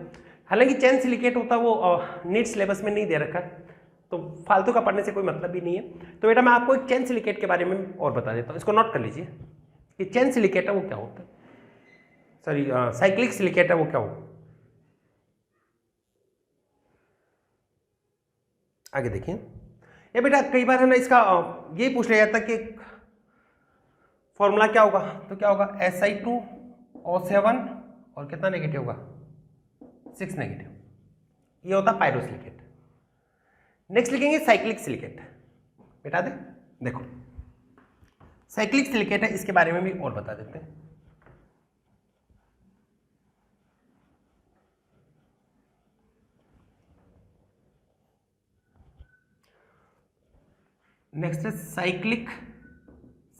हालांकि चेन सिलिकेट होता है वो नीट सिलेबस में नहीं दे रखा है, तो फालतू का पढ़ने से कोई मतलब भी नहीं है। तो बेटा मैं आपको एक चेन सिलिकेट के बारे में और बता देता हूँ, इसको नोट कर लीजिए कि चेन सिलिकेट है वो क्या होता है, सॉरी साइक्लिक सिलिकेट है वो क्या होगा। आगे देखिए, ये बेटा कई बार है ना इसका यही पूछ लिया जाता है कि फॉर्मूला क्या होगा, तो क्या होगा, Si2O7 और कितना नेगेटिव होगा, 6 नेगेटिव, ये होता है पायरोसिलिकेट। नेक्स्ट लिखेंगे साइक्लिक सिलिकेट, बेटा देखो साइक्लिक सिलिकेट है, इसके बारे में भी और बता देते हैं। नेक्स्ट है साइक्लिक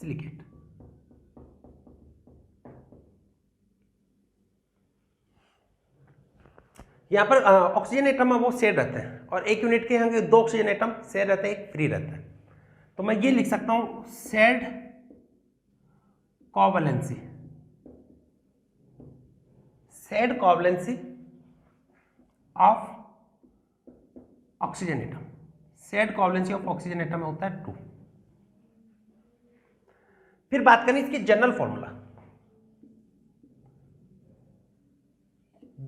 सिलिकेट। यहां पर ऑक्सीजन एटम है वो शेयर रहते हैं, और एक यूनिट के यहाँ 2 ऑक्सीजन एटम शेयर रहते हैं, एक फ्री रहता है। तो मैं ये लिख सकता हूं shared covalency, shared covalency of oxygen atom, shared covalency of oxygen atom होता है 2। फिर बात करें इसकी जनरल फॉर्मूला,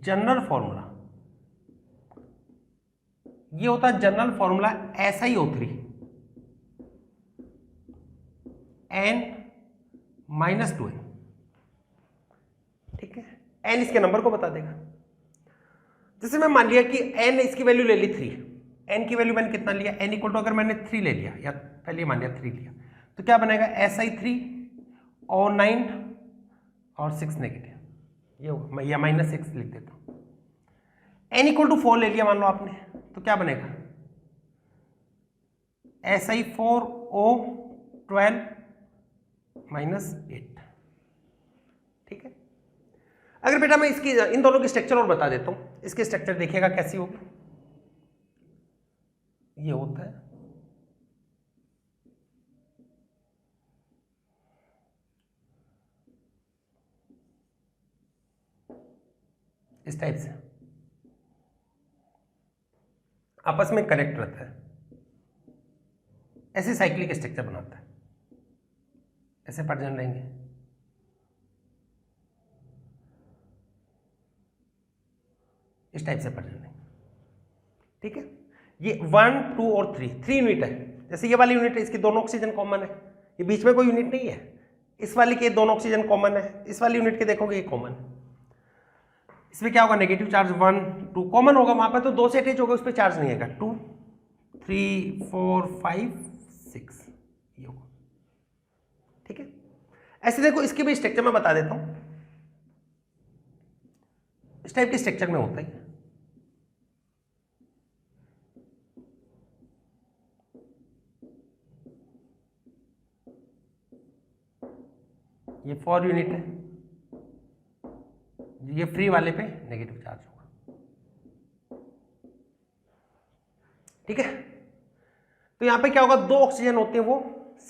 जनरल फॉर्मूला ये होता है जनरल फॉर्मूला SiO3 N-2, ठीक है, N इसके नंबर को बता देगा। जैसे मैं मान लिया कि N इसकी वैल्यू ले ली 3, N की वैल्यू मैंने कितना लिया, N इक्वल टू अगर मैंने 3 ले लिया, या पहले मान लिया 3 लिया, तो क्या बनेगा Si3O9 और 6 नेगेटिव, ये होगा, मैं या -6 लिख देता हूं। N इक्वल टू 4 ले लिया मान लो आपने, तो क्या बनेगा Si4O12 -8, ठीक है। अगर बेटा मैं इसकी इन दोनों की स्ट्रक्चर और बता देता हूं, इसकी स्ट्रक्चर देखिएगा कैसी होगी, ये होता है इस टाइप से, आपस में कनेक्ट रहता है, ऐसे साइक्लिक स्ट्रक्चर बनाता है, ऐसे पैटर्न रहेंगे। इस टाइप से पैटर्न रहेंगे, ठीक है। ये 1, 2 और 3 यूनिट है। जैसे ये वाली यूनिट है, इसकी दोनों ऑक्सीजन कॉमन है, ये बीच में कोई यूनिट नहीं है। इस वाली के दोनों ऑक्सीजन कॉमन है, इस वाली यूनिट के देखोगे ये कॉमन है। इसमें क्या होगा, नेगेटिव चार्ज 1 2 कॉमन होगा वहां पर, तो 2 से अटैच होगा, उस पर चार्ज नहीं आएगा। 2 3 4 5 6 ये होगा। ठीक है, ऐसे देखो इसके भी स्ट्रक्चर में बता देता हूं, इस टाइप के स्ट्रक्चर में होता है। ये 4 यूनिट है, ये फ्री वाले पे नेगेटिव चार्ज होगा। ठीक है, तो यहां पे क्या होगा, 2 ऑक्सीजन होते हैं वो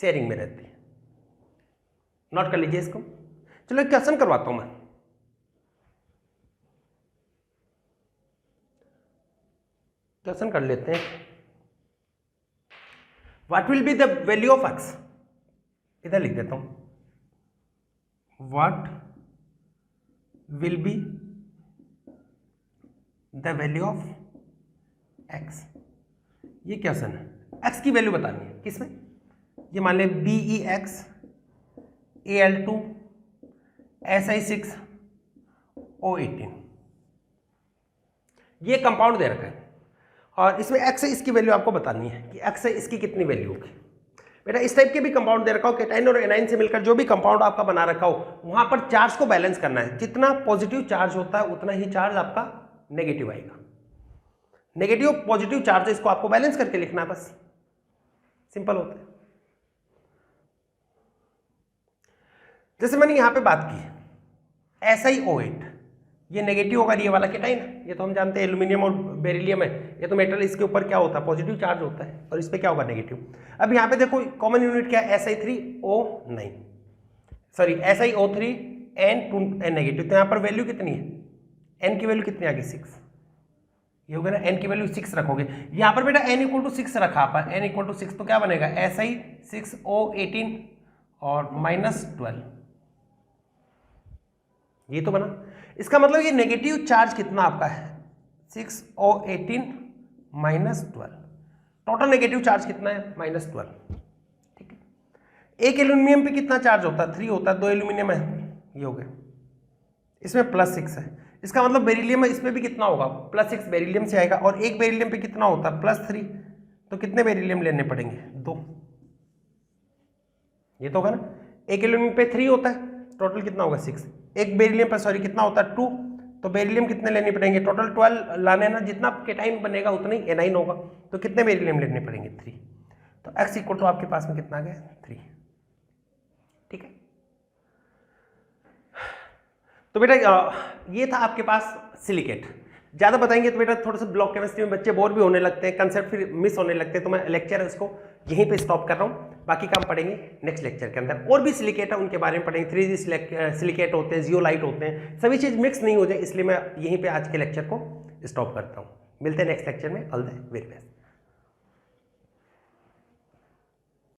शेयरिंग में रहती है। नोट कर लीजिए इसको। चलो एक क्वेश्चन करवाता हूं मैं। क्वेश्चन कर लेते हैं। What will be the value of x, इधर लिख देता हूं, what will be the value of x. ये क्वेश्चन है, एक्स की वैल्यू बतानी है किसमें, ये मान ले BeX Al2 Si6 O18, ये कंपाउंड दे रखा है और इसमें एक्स से इसकी वैल्यू आपको बतानी है कि एक्स से इसकी कितनी वैल्यू होगी। बेटा इस टाइप के भी कंपाउंड दे रखा हो, केटाइन और एनाइन से मिलकर जो भी कंपाउंड आपका बना रखा हो, वहां पर चार्ज को बैलेंस करना है। जितना पॉजिटिव चार्ज होता है उतना ही चार्ज आपका नेगेटिव आएगा। नेगेटिव पॉजिटिव चार्ज इसको आपको बैलेंस करके लिखना है, बस सिंपल होता है। जैसे मैंने यहां पे बात की SiO8, ये नेगेटिव होगा, ये वाला केटाइन है, ये तो हम जानते हैं एल्यूमिनियम और बेरिलियम है, ये तो मेटल, इसके ऊपर क्या होता है, पॉजिटिव चार्ज होता है और इस पे क्या होगा, नेगेटिव। अब यहाँ पे देखो कॉमन यूनिट क्या है, Si3O9, सॉरी SiO3N2N नेगेटिव, तो यहाँ पर वैल्यू कितनी है, N की वैल्यू कितनी आ गई, 6, ये हो गया ना, N की वैल्यू 6 रखोगे। यहाँ पर बेटा N = 6 रखा आप, N = 6 तो क्या बनेगा, Si6O18 और -12, ये तो बना। इसका मतलब ये नेगेटिव चार्ज कितना आपका है, 6O18 -12, टोटल नेगेटिव चार्ज कितना है, -12। ठीक है, एक एल्यूमिनियम पे कितना चार्ज होता है, 3 होता है, 2 एल्यूमिनियम है, ये हो गया, इसमें +6 है। इसका मतलब बेरिलियम है, इसमें भी कितना होगा, +6 बेरिलियम से आएगा, और एक बेरिलियम पे कितना होता है, +3, तो कितने बेरिलियम लेने पड़ेंगे, 2, ये तो होगा ना। एक एल्यूमिनियम पे 3 होता है, टोटल कितना होगा, 6, एक बेरिलियम पर सॉरी कितना होता है, 2, तो बेरिलियम कितने लेने पड़ेंगे, टोटल 12 लाने ना, जितना केटाइन बनेगा उतना ही एनाइन होगा, तो कितने बेरिलियम लेने पड़ेंगे, 3, तो x = आपके पास में कितना आ गया, 3। ठीक है, तो बेटा ये था आपके पास सिलिकेट। ज़्यादा बताएंगे तो बेटा थोड़ा सा ब्लॉक केमिस्ट्री में बच्चे बोर भी होने लगते हैं, कंसेप्ट फिर मिस होने लगते हैं, तो मैं लेक्चर इसको यहीं पे स्टॉप कर रहा हूँ। बाकी काम पढ़ेंगे नेक्स्ट लेक्चर के अंदर। और भी सिलिकेट है उनके बारे में पढ़ेंगे, 3D सिलिकेट होते हैं, जियोलाइट होते हैं, सभी चीज़ मिक्स नहीं हो जाए, इसलिए मैं यहीं पर आज के लेक्चर को स्टॉप करता हूँ। मिलते हैं नेक्स्ट लेक्चर में। All the very best.